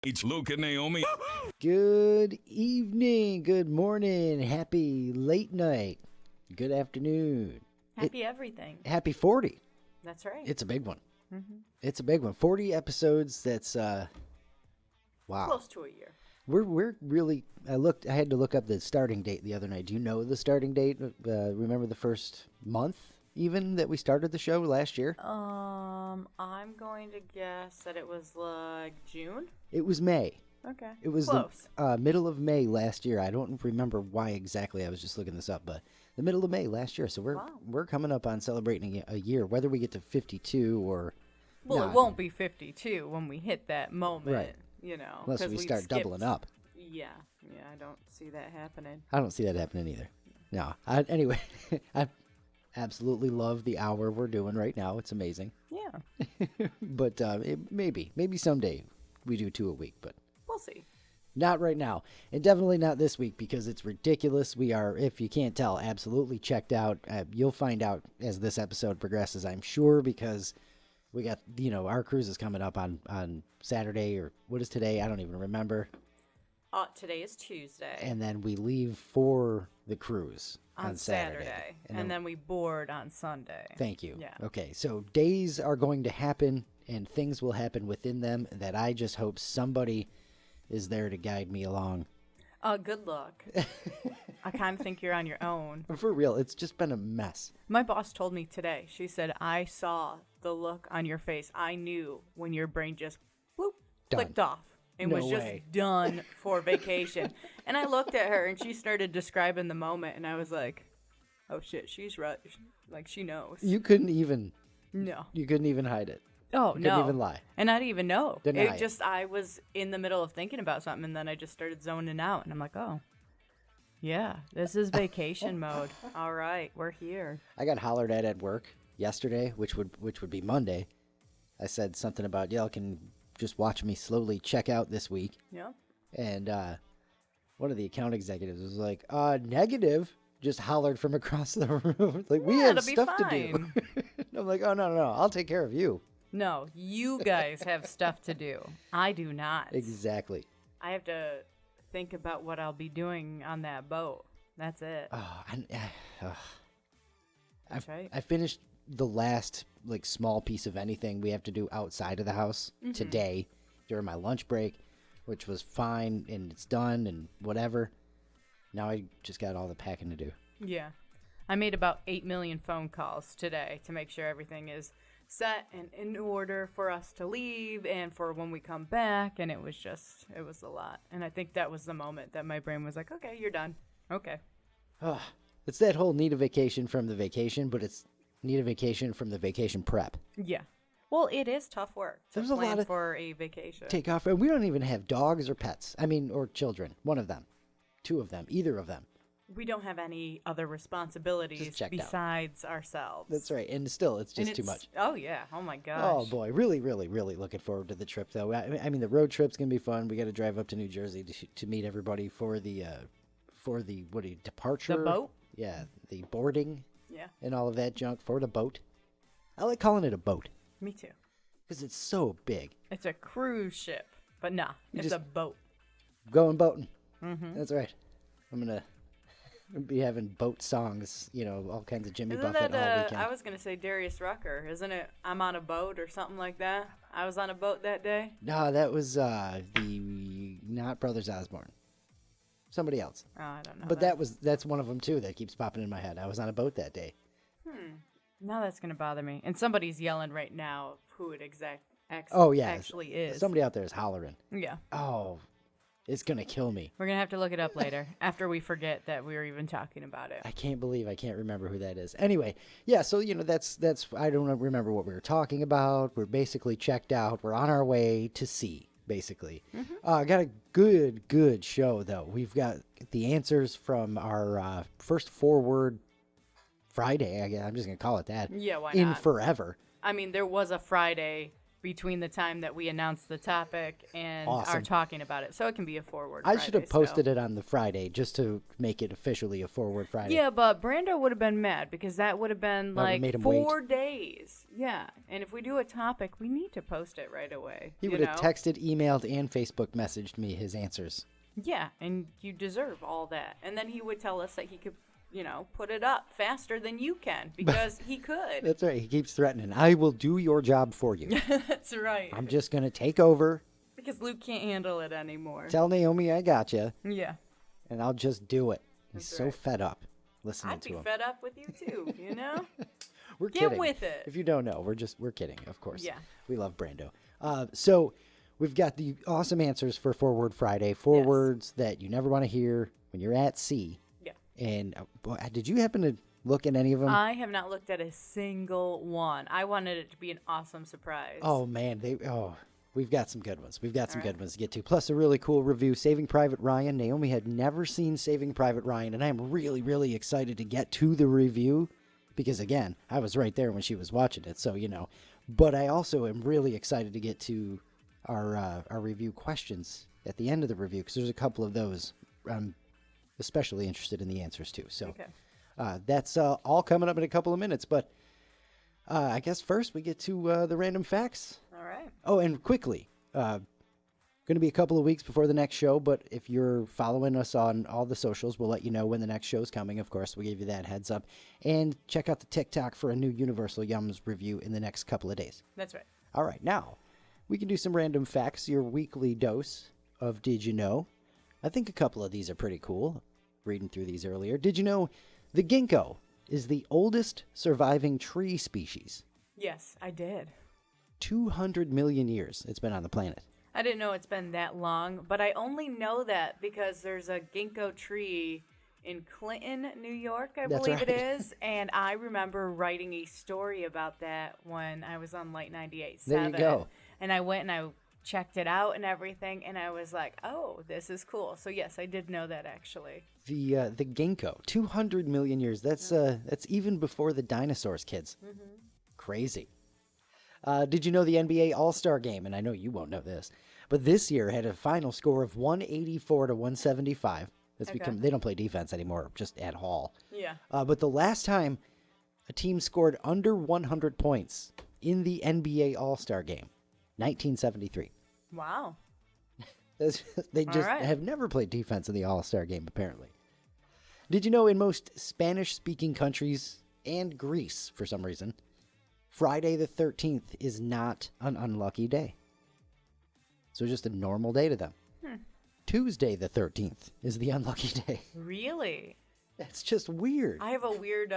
It's Luke and Naomi. Good evening, good morning, happy late night, good afternoon. Happy everything. Happy 40. That's right. It's a big one. Mm-hmm. It's a big one. 40 episodes, that's, wow. Close to a year. We're really, I had to look up the starting date the other night. Do you know the starting date? Remember the first month even that we started the show last year? I'm going to guess that it was like June. It was May. Okay. It was close. the middle of May last year. I don't remember why exactly. I was just looking this up, but the middle of May last year. So we're coming up on celebrating a year, whether we get to 52 or well, not. It won't be 52 when we hit that moment, Right. You know. Unless we start doubling up. Yeah, I don't see that happening. I don't see that happening either. No. Anyway, I absolutely love the hour we're doing right now. It's amazing. Yeah. But maybe someday we do 2 a week, but We'll see. not right now. And definitely not this week because it's ridiculous. We are, if you can't tell, absolutely checked out. You'll find out as this episode progresses, I'm sure, because we got, our cruise is coming up on Saturday, or what is today? I don't even remember. Today is Tuesday. And then we leave for the cruise on Saturday. And then we board on Sunday. Thank you. Yeah. Okay, so days are going to happen and things will happen within them that I just hope somebody is there to guide me along. Good luck. I kind of think you're on your own. For real, it's just been a mess. My boss told me today, she said, I saw the look on your face. I knew when your brain just whoop, clicked off and was just done for vacation. And I looked at her and she started describing the moment and I was like, oh shit, she's right. Like she knows. You couldn't even hide it. Oh, you no. couldn't even lie. And I didn't even know. Deny it. I was in the middle of thinking about something and then I just started zoning out and I'm like, oh. Yeah, this is vacation mode. All right, we're here. I got hollered at work yesterday, which would be Monday. I said something about, y'all can just watch me slowly check out this week. Yeah. And one of the account executives was like, negative. Just hollered from across the room. Like, we have stuff to do. I'm like, oh, no, I'll take care of you. No, you guys have stuff to do. I do not. Exactly. I have to think about what I'll be doing on that boat. That's it. That's right. I finished the last small piece of anything we have to do outside of the house today during my lunch break, which was fine, and it's done and whatever. Now I just got all the packing to do. Yeah. I made about 8 million phone calls today to make sure everything is set and in order for us to leave and for when we come back, and it was a lot. And I think that was the moment that my brain was like, okay, you're done. Okay. It's that whole need a vacation from the vacation, but it's need a vacation from the vacation prep. Yeah. Well, it is tough work to There's a plan lot of for a vacation. Take off, and we don't even have dogs or pets. Or children. One of them. Two of them. Either of them. We don't have any other responsibilities besides ourselves. That's right. And still, it's just too much. Oh, yeah. Oh, my gosh. Oh, boy. Really, really, really looking forward to the trip, though. I mean, the road trip's going to be fun. We got to drive up to New Jersey to meet everybody for the departure? The boat? Yeah, the boarding. Yeah. And all of that junk for the boat. I like calling it a boat. Me too. Because it's so big. It's a cruise ship. But nah, it's a boat. Going boating. Mm-hmm. That's right. I'm going to be having boat songs, all kinds of Jimmy Buffett all weekend. I was going to say Darius Rucker. Isn't it I'm on a boat or something like that? I was on a boat that day? No, that was not Brothers Osborne. Somebody else. Oh, I don't know. But that's one of them, too, that keeps popping in my head. I was on a boat that day. Now that's going to bother me. And somebody's yelling right now who it actually is. Somebody out there is hollering. Yeah. Oh, it's going to kill me. We're going to have to look it up later after we forget that we were even talking about it. I can't believe I can't remember who that is. Anyway, yeah, so, that's I don't remember what we were talking about. We're basically checked out. We're on our way to sea, basically. Got a good show, though. We've got the answers from our first forward Friday. I'm just going to call it that. Yeah, why in not? forever. I mean, there was a Friday between the time that we announce the topic and Awesome. are talking about it. So it can be a forward I Friday should have posted still. it on the Friday just to make it officially a Forward Friday. Yeah, but Brando would have been mad because that would have been That would've like made him 4 days. Yeah, and if we do a topic, we need to post it right away. He you would have know? texted, emailed, and Facebook messaged me his answers. Yeah, and you deserve all that. And then he would tell us that he could, put it up faster than you can because he could. That's right. He keeps threatening. I will do your job for you. That's right. I'm just going to take over. Because Luke can't handle it anymore. Tell Naomi I got you, Yeah. and I'll just do it. He's That's so right. fed up listening I'd to be him. fed up with you too, We're Get kidding. with it. If you don't know, we're kidding, of course. Yeah. We love Brando. So we've got the awesome answers for Forward Friday. Four Yes. words that you never want to hear when you're at sea. Yeah. And did you happen to look at any of them? I have not looked at a single one. I wanted it to be an awesome surprise. Oh man, we've got some good ones. We've got some All good right. ones to get to. Plus a really cool review, Saving Private Ryan. Naomi had never seen Saving Private Ryan, and I'm really, really excited to get to the review because again, I was right there when she was watching it, so But I also am really excited to get to our review questions at the end of the review because there's a couple of those I'm especially interested in the answers to. So Okay. that's all coming up in a couple of minutes, but I guess first we get to the random facts. All right. Oh, and quickly, going to be a couple of weeks before the next show, but if you're following us on all the socials, we'll let you know when the next show's coming. Of course, we gave you that heads up. And check out the TikTok for a new Universal Yums review in the next couple of days. That's right. All right, now we can do some random facts, your weekly dose of Did You Know? I think a couple of these are pretty cool. Reading through these earlier. Did you know the ginkgo is the oldest surviving tree species? Yes, I did. 200 million years it's been on the planet. I didn't know it's been that long, but I only know that because there's a ginkgo tree in Clinton, New York, I That's believe it right. is. And I remember writing a story about that when I was on Light 98.7. There you go. And I went and I checked it out and everything, and I was like, oh, this is cool. So, yes, I did know that, actually. The ginkgo, 200 million years. That's even before the dinosaurs, kids. Mm-hmm. Crazy. Did you know the NBA All-Star Game? And I know you won't know this, but this year had a final score of 184 to 175. It's become they don't play defense anymore, just at Hall. Yeah. But the last time a team scored under 100 points in the NBA All-Star Game, 1973. Wow. They just right. have never played defense in the All-Star Game, apparently. Did you know in most Spanish-speaking countries and Greece, for some reason, Friday the 13th is not an unlucky day? So just a normal day to them. Tuesday the 13th is the unlucky day. Really? That's just weird. I have a weird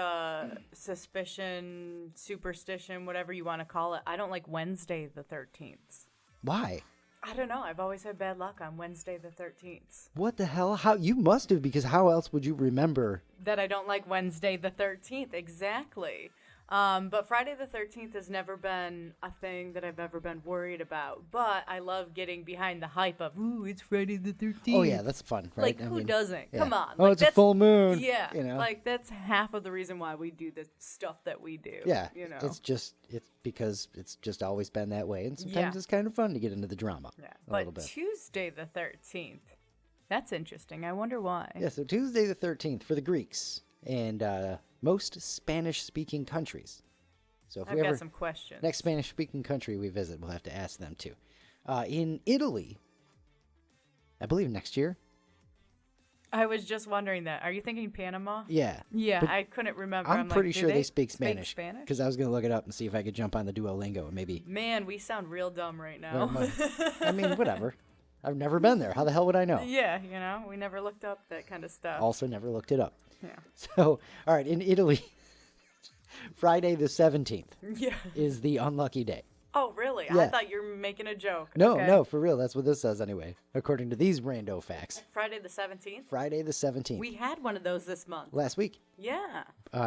suspicion, superstition, whatever you want to call it. I don't like Wednesday the 13th. Why? I don't know. I've always had bad luck on Wednesday the 13th. What the hell? How you must have, because how else would you remember? That I don't like Wednesday the 13th. Exactly. But Friday the 13th has never been a thing that I've ever been worried about. But I love getting behind the hype of, ooh, it's Friday the 13th. Oh yeah, that's fun, right? Like, who doesn't? yeah. Come on. Oh, Like, it's a that's- full moon. Yeah. You know? Like, that's half of the reason why we do the stuff that we do. Yeah, You know? it's because it's just always been that way, and sometimes Yeah. it's kind of fun to get into the drama. Yeah. a little But bit. Tuesday the 13th, that's interesting. I wonder why. Yeah, so Tuesday the 13th for the Greeks and most Spanish-speaking countries. So if I've we got ever some questions. next Spanish-speaking country we visit, we'll have to ask them too. In Italy, I believe next year. I was just wondering that. Are you thinking Panama? Yeah. Yeah, But I couldn't remember. I'm like, pretty do sure they speak Spanish. Spanish? Because I was going to look it up and see if I could jump on the Duolingo and maybe. Man, we sound real dumb right now. I mean, whatever. I've never been there. How the hell would I know? Yeah, we never looked up that kind of stuff. Also, never looked it up. Yeah. So, all right, in Italy, Friday the 17th Yeah. is the unlucky day. Oh, really? I Yeah. thought you were making a joke. No, Okay. no, for real. That's what this says anyway, according to these rando facts. Friday the 17th? Friday the 17th. We had one of those this month. Last week, Yeah.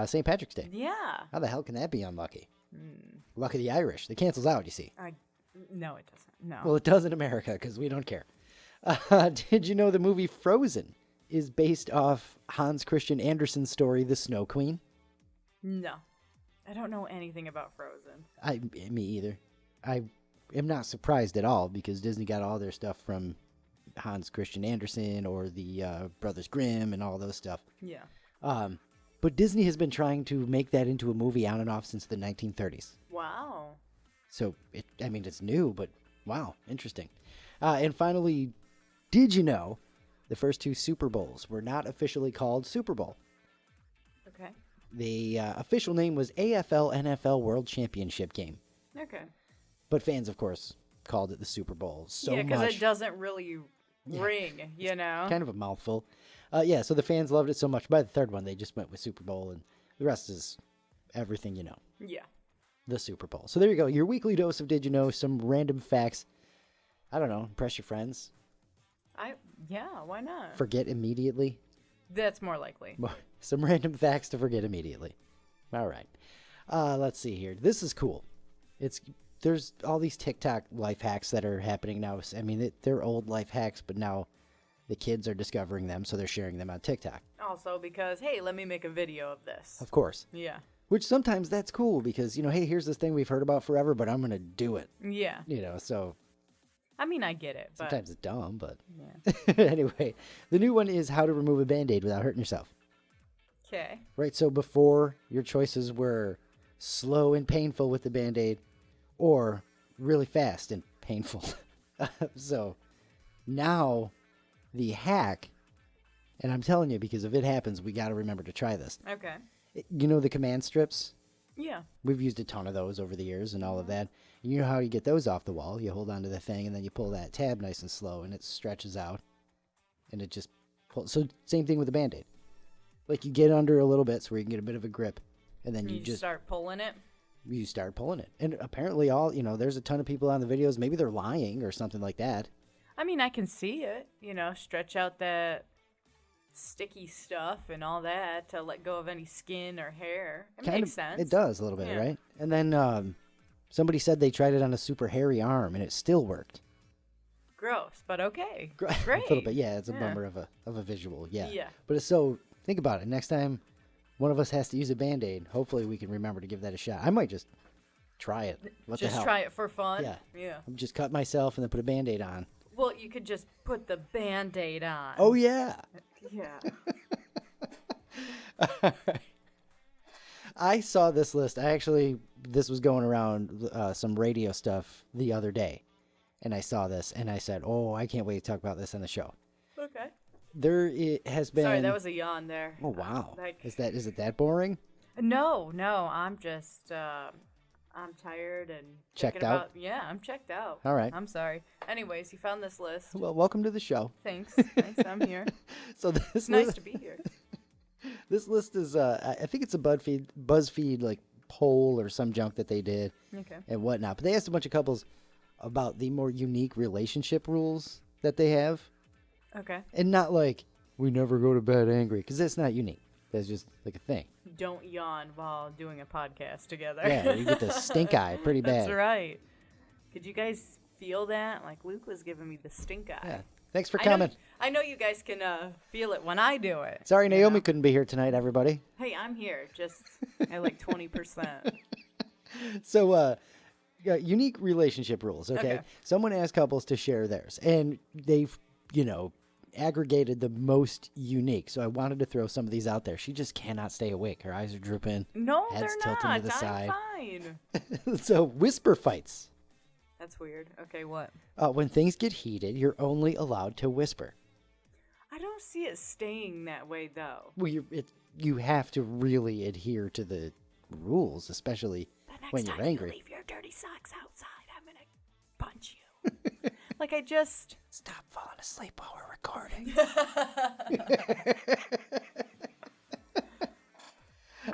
St. Patrick's Day. Yeah. How the hell can that be unlucky? Luck of the Irish. It cancels out, you see. No, it doesn't. No. Well, it does in America because we don't care. Did you know the movie Frozen is based off Hans Christian Andersen's story, The Snow Queen? No. I don't know anything about Frozen. Me either. am not surprised at all because Disney got all their stuff from Hans Christian Andersen or the Brothers Grimm and all those stuff. Yeah. But Disney has been trying to make that into a movie on and off since the 1930s. Wow. So, it's new, but wow, interesting. And finally, did you know the first 2 Super Bowls were not officially called Super Bowl? Okay. The official name was AFL NFL World Championship Game. Okay. But fans, of course, called it the Super Bowl yeah, because it doesn't really ring, Kind of a mouthful. So the fans loved it so much. By the third one, they just went with Super Bowl, and the rest is everything you know. Yeah. The Super Bowl. So there you go. Your weekly dose of Did You Know? Some random facts. I don't know. Impress your friends. Why not? Forget immediately. That's more likely. Some random facts to forget immediately. All right. Let's see here. This is cool. There's all these TikTok life hacks that are happening now. I mean, they're old life hacks, but now the kids are discovering them, so they're sharing them on TikTok. Also because, hey, let me make a video of this. Of course. Yeah. Which sometimes that's cool because, hey, here's this thing we've heard about forever, but I'm going to do it. Yeah. So. I mean, I get it. But... Sometimes it's dumb, but. Yeah. Anyway, the new one is how to remove a Band-Aid without hurting yourself. Okay. Right, so before your choices were slow and painful with the Band-Aid or really fast and painful. So now the hack, and I'm telling you because if it happens, we got to remember to try this. Okay. The command strips? Yeah. We've used a ton of those over the years and all of that. And you know how you get those off the wall? You hold onto the thing and then you pull that tab nice and slow and it stretches out and it just pulls. So same thing with the Band-Aid. Like you get under a little bit so where you can get a bit of a grip and then you just start pulling it. You start pulling it. And apparently there's a ton of people on the videos. Maybe they're lying or something like that. I mean, I can see it, stretch out that sticky stuff and all that to let go of any skin or hair. It makes sense. It does a little bit, right? And then somebody said they tried it on a super hairy arm and it still worked. Gross, but okay. Great. A little bit, yeah. It's a bummer of a visual, yeah. Yeah. But think about it. Next time one of us has to use a Band-Aid, hopefully we can remember to give that a shot. I might just try it. What the hell? Just try it for fun? Yeah. Yeah. Just cut myself and then put a Band-Aid on. Well, you could just put the Band-Aid on. Oh, yeah. Yeah. I saw this list. This was going around some radio stuff the other day. And I saw this and I said, oh, I can't wait to talk about this on the show. Okay. It has been. Sorry, that was a yawn there. Oh, wow. Is it that boring? No. I'm just, I'm tired and checked out. Yeah, I'm checked out. All right. I'm sorry. Anyways, you found this list. Well, welcome to the show. Thanks. I'm here. So it's nice to be here. This list is, I think it's a BuzzFeed like poll or some junk that they did. Okay. And whatnot. But they asked a bunch of couples about the more unique relationship rules that they have. Okay. And not like, we never go to bed angry, because that's not unique. That's just like a thing. Don't yawn while doing a podcast together. Yeah, you get the stink eye pretty bad. That's right. Could you guys feel that? Like Luke was giving me the stink eye. Yeah. Thanks for coming. I know you guys can feel it when I do it. Sorry, Naomi couldn't be here tonight, everybody. Hey, I'm here. Just at like 20%. So, unique relationship rules, okay? Someone asked couples to share theirs, and they've, aggregated the most unique. So I wanted to throw some of these out there. She just cannot stay awake. Her eyes are drooping. No, head's they're tilting not. to the side. Fine. So whisper fights. That's weird. Okay, what? When things get heated, you're only allowed to whisper. I don't see it staying that way, though. Well, you have to really adhere to the rules, especially when you're angry. You leave your dirty socks outside, I'm gonna punch you. Like I just stop falling asleep while we're recording.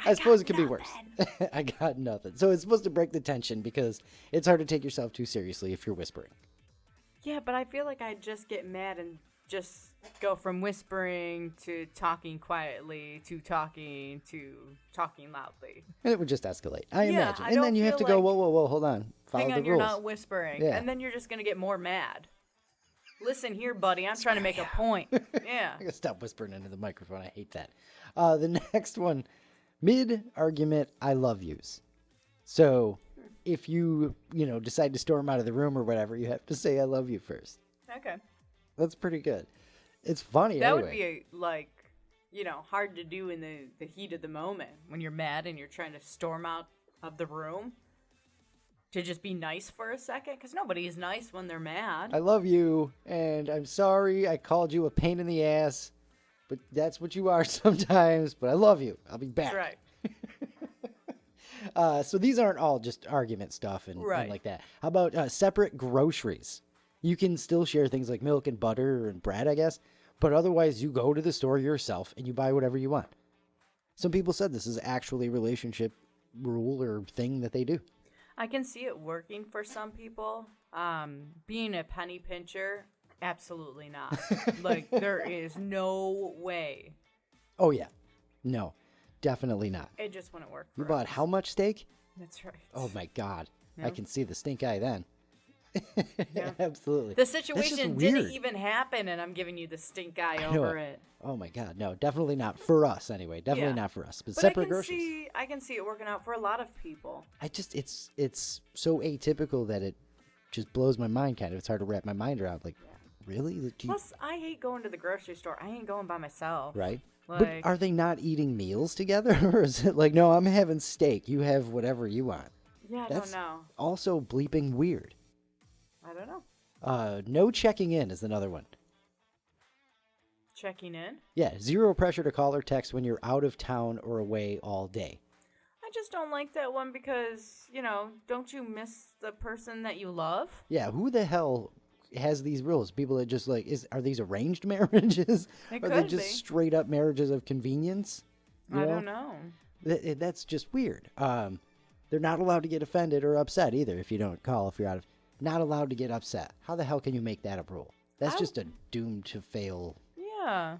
I suppose it could be worse. I got nothing. So it's supposed to break the tension because it's hard to take yourself too seriously if you're whispering. Yeah, but I feel like I'd just get mad and just go from whispering to talking quietly to talking loudly. And it would just escalate, I imagine. I and then you have to go, whoa, hold on. Follow hang on, the you're rules. not whispering. Yeah. And then you're just going to get more mad. Listen here, buddy. I'm trying to make a point. Yeah. I gotta stop whispering into the microphone. I hate that. The next one, mid-argument, I love yous. So if you, decide to storm out of the room or whatever, you have to say, I love you first. Okay. That's pretty good. It's funny That anyway. would be hard to do in the heat of the moment when you're mad and you're trying to storm out of the room. To just be nice for a second, because nobody is nice when they're mad. I love you, and I'm sorry I called you a pain in the ass, but that's what you are sometimes, but I love you. I'll be back. That's right. So these aren't all just argument stuff and like that. How about separate groceries? You can still share things like milk and butter and bread, I guess, but otherwise you go to the store yourself and you buy whatever you want. Some people said this is actually a relationship rule or thing that they do. I can see it working for some people. Being a penny pincher, absolutely not. There is no way. Oh, yeah. No, definitely not. It just wouldn't work for You bought us. how much steak? That's right. Oh, my God. Yeah. I can see the stink eye then. Yeah. Absolutely. The situation didn't even happen, and I'm giving you the stink eye over it. Oh, my God. No, definitely not for us anyway. Definitely not for us. But I separate can groceries. I can see it working out for a lot of people. It's so atypical that it just blows my mind kind of. It's hard to wrap my mind around. Like, really? Plus, I hate going to the grocery store. I ain't going by myself. Right? But are they not eating meals together? Or is it like, no, I'm having steak. You have whatever you want? Yeah, That's don't know. Also bleeping weird. I don't know. No checking in is another one. Checking in? Yeah, zero pressure to call or text when you're out of town or away all day. I just don't like that one because, don't you miss the person that you love? Yeah, who the hell has these rules? People that just are these arranged marriages? It Are could they just be. straight up marriages of convenience? I don't know. That's just weird. They're not allowed to get offended or upset either if you don't call, if you're out of... Not allowed to get upset. How the hell can you make that a rule? That's just a doomed to fail. Yeah.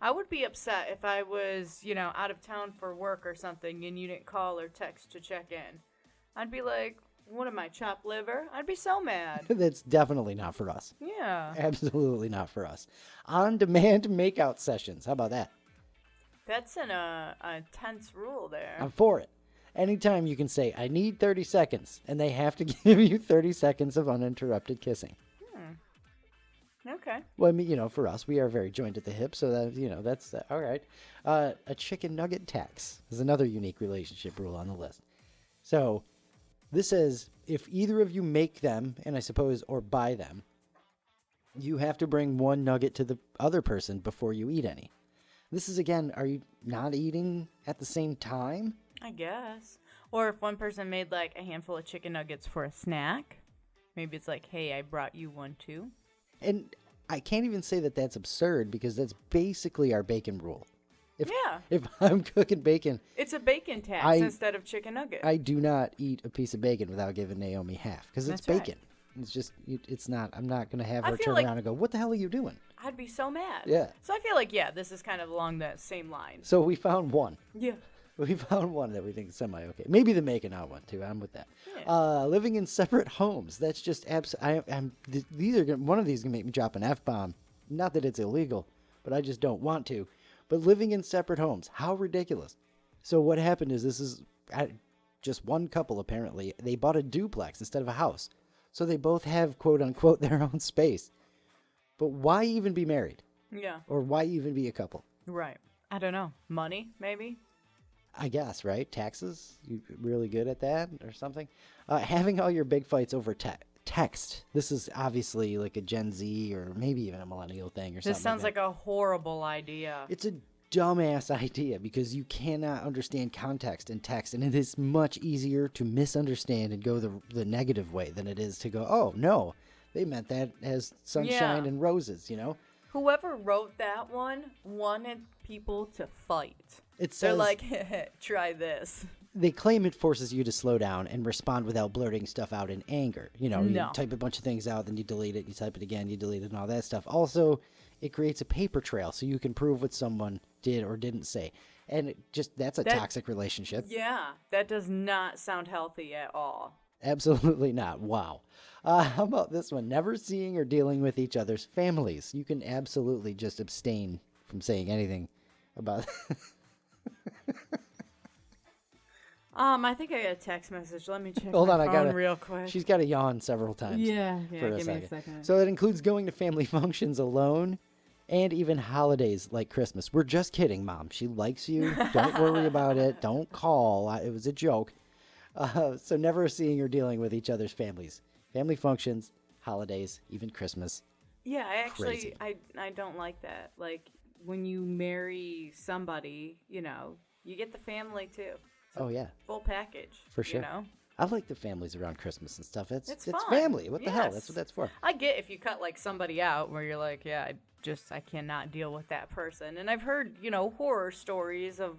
I would be upset if I was, out of town for work or something and you didn't call or text to check in. I'd be like, what am I, chopped liver? I'd be so mad. That's definitely not for us. Yeah. Absolutely not for us. On-demand makeout sessions. How about that? That's a tense rule there. I'm for it. Anytime you can say, I need 30 seconds, and they have to give you 30 seconds of uninterrupted kissing. Okay. Well, I mean, for us, we are very joined at the hip, so that, that's all right. A chicken nugget tax is another unique relationship rule on the list. So this says if either of you make them, and I suppose, or buy them, you have to bring one nugget to the other person before you eat any. This is, again, are you not eating at the same time? I guess. Or if one person made like a handful of chicken nuggets for a snack, maybe it's like, hey, I brought you one too. And I can't even say that that's absurd because that's basically our bacon rule. If I'm cooking bacon, it's a bacon tax instead of chicken nugget. I do not eat a piece of bacon without giving Naomi half because it's bacon. Right. It's just, it's not, I'm not going to have her turn around and go, what the hell are you doing? I'd be so mad. Yeah. So I feel like, this is kind of along that same line. So we found one. Yeah. We found one that we think is semi-okay. Maybe the making out one, too. I'm with that. Yeah. Living in separate homes. That's just one of these is going to make me drop an F-bomb. Not that it's illegal, but I just don't want to. But living in separate homes. How ridiculous. So what happened is this is just one couple, apparently. They bought a duplex instead of a house. So they both have, quote-unquote, their own space. But why even be married? Yeah. Or why even be a couple? Right. I don't know. Money, maybe? I guess, right? Taxes? You really good at that or something? Having all your big fights over text. This is obviously like a Gen Z or maybe even a millennial thing or something. This sounds like a horrible idea. It's a dumbass idea because you cannot understand context in text, and it is much easier to misunderstand and go the negative way than it is to go, oh, no, they meant that as sunshine and roses, Whoever wrote that one wanted people to fight. They're like, try this. They claim it forces you to slow down and respond without blurting stuff out in anger. You type a bunch of things out, then you delete it, you type it again, you delete it, and all that stuff. Also, it creates a paper trail so you can prove what someone did or didn't say. And that's a toxic relationship. Yeah, that does not sound healthy at all. Absolutely not. Wow. How about this one? Never seeing or dealing with each other's families. You can absolutely just abstain from saying anything about I think I got a text message. Let me check Hold my on, phone real quick. She's got to yawn several times. Yeah, for give me a second. So it includes going to family functions alone and even holidays like Christmas. We're just kidding, Mom. She likes you. Don't worry about it. Don't call. It was a joke. So never seeing or dealing with each other's families. Family functions, holidays, even Christmas. Yeah, Crazy. I don't like that. Like, when you marry somebody, you get the family too. Oh, yeah. Full package. For sure. You know? I like the families around Christmas and stuff. It's fun. family. What the hell? That's what that's for. I get if you cut like somebody out where you're like, yeah, I cannot deal with that person. And I've heard, horror stories of,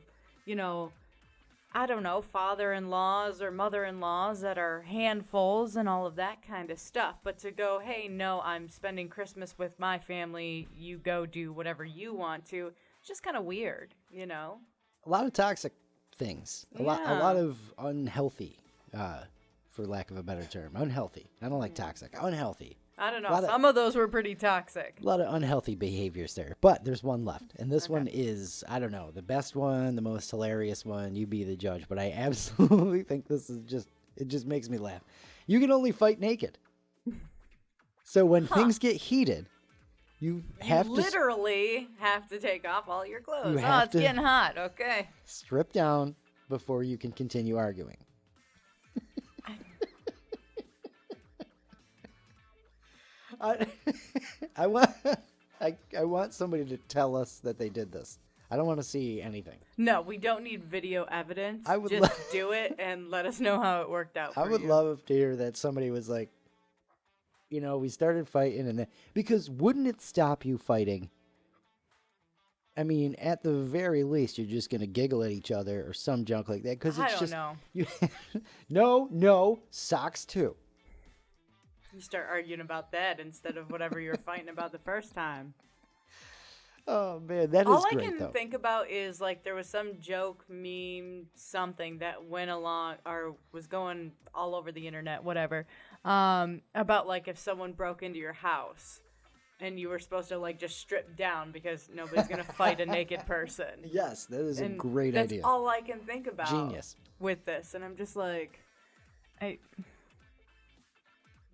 I don't know, father-in-laws or mother-in-laws that are handfuls and all of that kind of stuff. But to go, hey, no, I'm spending Christmas with my family. You go do whatever you want to. It's just kind of weird, A lot of toxic things. A lot of unhealthy, for lack of a better term. Unhealthy. I don't like toxic. Unhealthy. I don't know. Some of those were pretty toxic. A lot of unhealthy behaviors there. But there's one left. And this one is, I don't know, the best one, the most hilarious one. You be the judge. But I absolutely think this is it just makes me laugh. You can only fight naked. So when things get heated, you literally have to take off all your clothes. It's getting hot. Okay. Strip down before you can continue arguing. I want somebody to tell us that they did this. I don't want to see anything. No, we don't need video evidence. I would just do it and let us know how it worked out. I would love to hear that somebody was like, we started fighting, and because wouldn't it stop you fighting? I mean, at the very least, you're just gonna giggle at each other or some junk like that. Because it's no socks too. You start arguing about that instead of whatever you were fighting about the first time. Oh, man, that is great, All I can think about is, like, there was some joke, meme, something that went along or was going all over the internet, whatever, about, like, if someone broke into your house and you were supposed to, like, just strip down because nobody's going to fight a naked person. Yes, that is a great idea. That's all I can think about. Genius. With this. And I'm just like,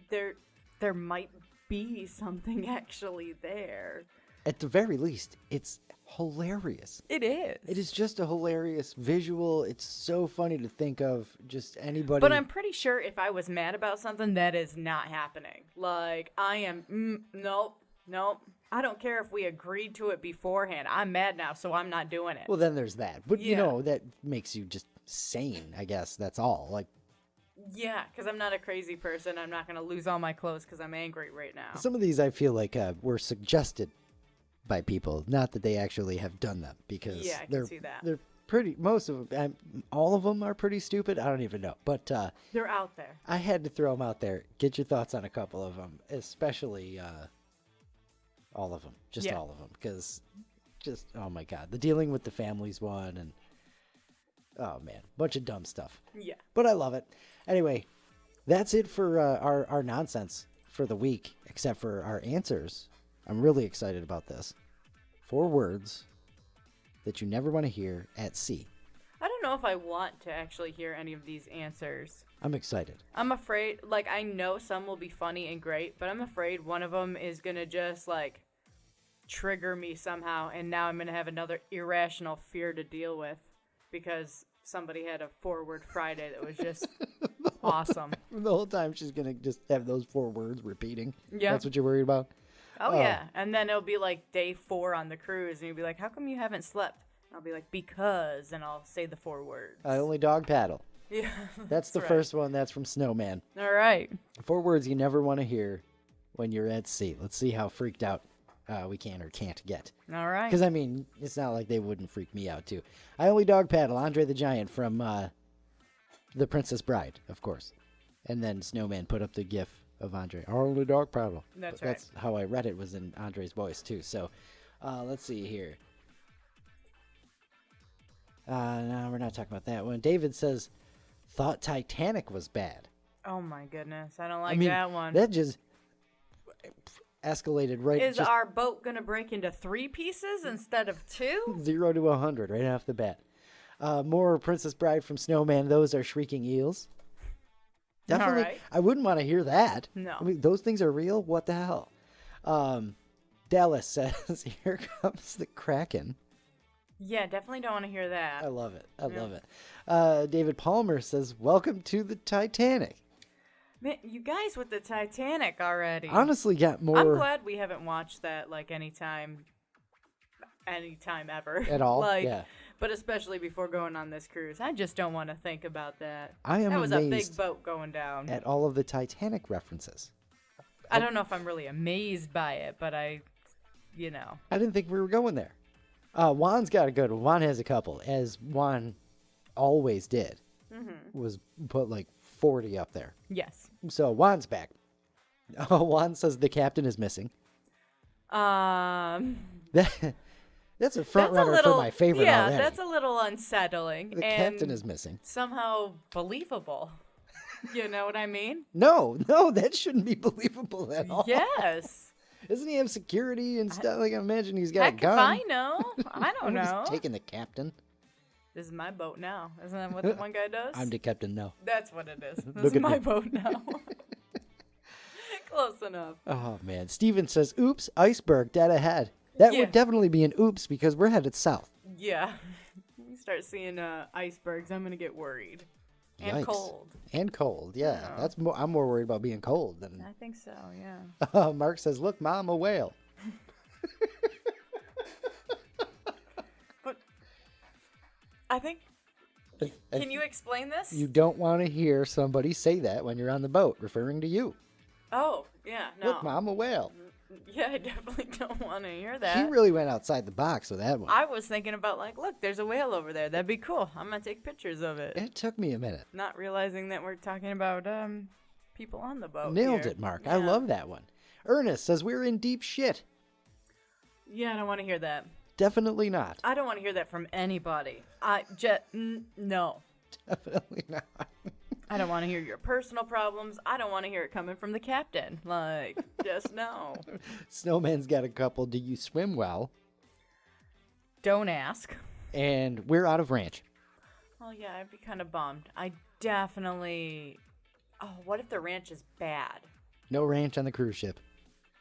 there might be something actually there. At the very least, it's hilarious. It is. It is just a hilarious visual. It's so funny to think of just anybody. But I'm pretty sure if I was mad about something, that is not happening. Like, I am, nope. I don't care if we agreed to it beforehand. I'm mad now, so I'm not doing it. Well, then there's that. But, that makes you just sane, I guess. That's all. Like, yeah, because I'm not a crazy person. I'm not going to lose all my clothes because I'm angry right now. Some of these I feel like were suggested by people, not that they actually have done them, because I can see that. They're pretty, most of them, all of them are pretty stupid. I don't even know, but they're out there. I had to throw them out there. Get your thoughts on a couple of them, especially all of them, all of them, because oh my God, the dealing with the families one, and oh man, bunch of dumb stuff. Yeah, but I love it. Anyway, that's it for our nonsense for the week, except for our answers. I'm really excited about this. 4 words that you never want to hear at sea. I don't know if I want to actually hear any of these answers. I'm excited. I'm afraid, like, I know some will be funny and great, but I'm afraid one of them is going to just, like, trigger me somehow, and now I'm going to have another irrational fear to deal with because somebody had a 4-word Friday that was just awesome. The whole time she's going to just have those 4 words repeating. Yeah. That's what you're worried about? Oh, yeah. And then it'll be like day 4 on the cruise, and you'll be like, how come you haven't slept? And I'll be like, because, and I'll say the 4 words. I only dog paddle. Yeah. That's the first one. That's from Snowman. All right. 4 words you never want to hear when you're at sea. Let's see how freaked out we can or can't get. All right. Because, I mean, it's not like they wouldn't freak me out, too. I only dog paddle. Andre the Giant from The Princess Bride, of course. And then Snowman put up the gif of Andre. I only dog paddle. That's right. That's how I read it, was in Andre's voice, too. So, let's see here. No, we're not talking about that one. David says, thought Titanic was bad. Oh, my goodness. I don't like that one. That just escalated right. Is our boat going to break into 3 pieces instead of 2? 0 to 100 right off the bat. More Princess Bride from Snowman. Those are shrieking eels. Definitely. right. I wouldn't want to hear that. No. I mean, those things are real? What the hell? Dallas says, here comes the Kraken. Yeah, definitely don't want to hear that. I love it. I love it. David Palmer says, welcome to the Titanic. Man, you guys with the Titanic already. Honestly, got more. I'm glad we haven't watched that like anytime ever. At all? Like, yeah. But especially before going on this cruise. I just don't want to think about that. I am That was a amazed big boat going down. at all of the Titanic references. I don't know if I'm really amazed by it, but I didn't think we were going there. Juan's got a good one. Juan has a couple, as Juan always did. Was put like 40 up there. Yes. So Juan's back. Juan says the captain is missing. That's a front runner for my favorite already. Yeah, that's a little unsettling. The captain is missing. Somehow believable. You know what I mean? No, that shouldn't be believable at all. Yes. Doesn't he have security and stuff? Like, I imagine he's got a Heck gun. if I know. I don't Nobody's know. taking the captain. This is my boat now. Isn't that what the one guy does? I'm the captain now. That's what it is. This Look is at my me. boat now. Close enough. Oh, man. Steven says, oops, iceberg, dead ahead. That Yeah. would definitely be an oops because we're headed south. Yeah. You start seeing icebergs, I'm going to get worried. And Yikes. cold. And cold, yeah. That's more. I'm more worried about being cold than. I think so, yeah. Mark says, look, Mom, a whale. But I think... Can you explain this? You don't want to hear somebody say that when you're on the boat, referring to you. Oh, yeah, no. Look, Mom, a whale. Yeah, I definitely don't want to hear that. He really went outside the box with that one. I was thinking about, like, look, there's a whale over there. That'd be cool. I'm going to take pictures of it. It took me a minute. Not realizing that we're talking about people on the boat. Nailed here. it, Mark. Yeah. I love that one. Ernest says we're in deep shit. Yeah, I don't want to hear that. Definitely not. I don't want to hear that from anybody. No. Definitely not. I don't want to hear your personal problems. I don't want to hear it coming from the captain. Like, just no. Snowman's got a couple. Do you swim well? Don't ask. And we're out of ranch. Oh, yeah, I'd be kind of bummed. I definitely... Oh, what if the ranch is bad? No ranch on the cruise ship.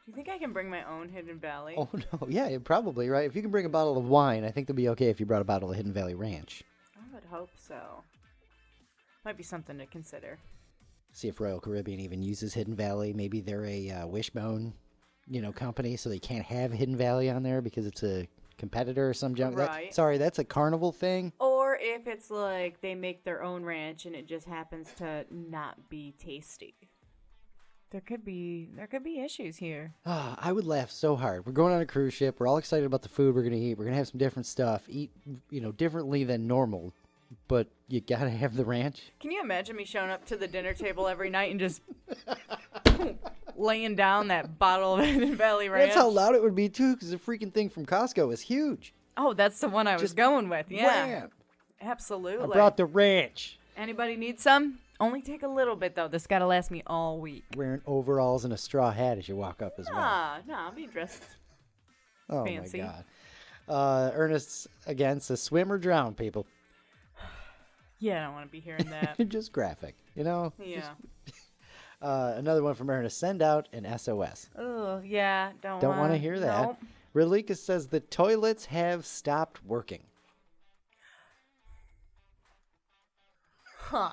Do you think I can bring my own Hidden Valley? Oh, no. Yeah, probably, right? If you can bring a bottle of wine, I think they'll be okay if you brought a bottle of Hidden Valley Ranch. I would hope so. Might be something to consider. See if Royal Caribbean even uses Hidden Valley. Maybe they're a Wishbone, company, so they can't have Hidden Valley on there because it's a competitor or some junk. Right. Sorry, that's a Carnival thing. Or if it's like they make their own ranch and it just happens to not be tasty. There could be issues here. I would laugh so hard. We're going on a cruise ship. We're all excited about the food we're going to eat. We're going to have some different stuff. Eat, differently than normal. But you got to have the ranch. Can you imagine me showing up to the dinner table every night and just laying down that bottle of Hidden Valley Ranch? That's how loud it would be, too, because the freaking thing from Costco is huge. Oh, that's the one I was going with. Yeah. Wham! Absolutely. I brought the ranch. Anybody need some? Only take a little bit, though. This got to last me all week. Wearing overalls and a straw hat as you walk up as well. No, I'll be dressed Oh, fancy. my God. Ernest, again, says swim or drown, people. Yeah, I don't want to be hearing that. Just graphic, Yeah. Another one from Ernest. Send out an SOS. Oh, yeah. Don't want to hear that. Nope. Relika says the toilets have stopped working. Huh.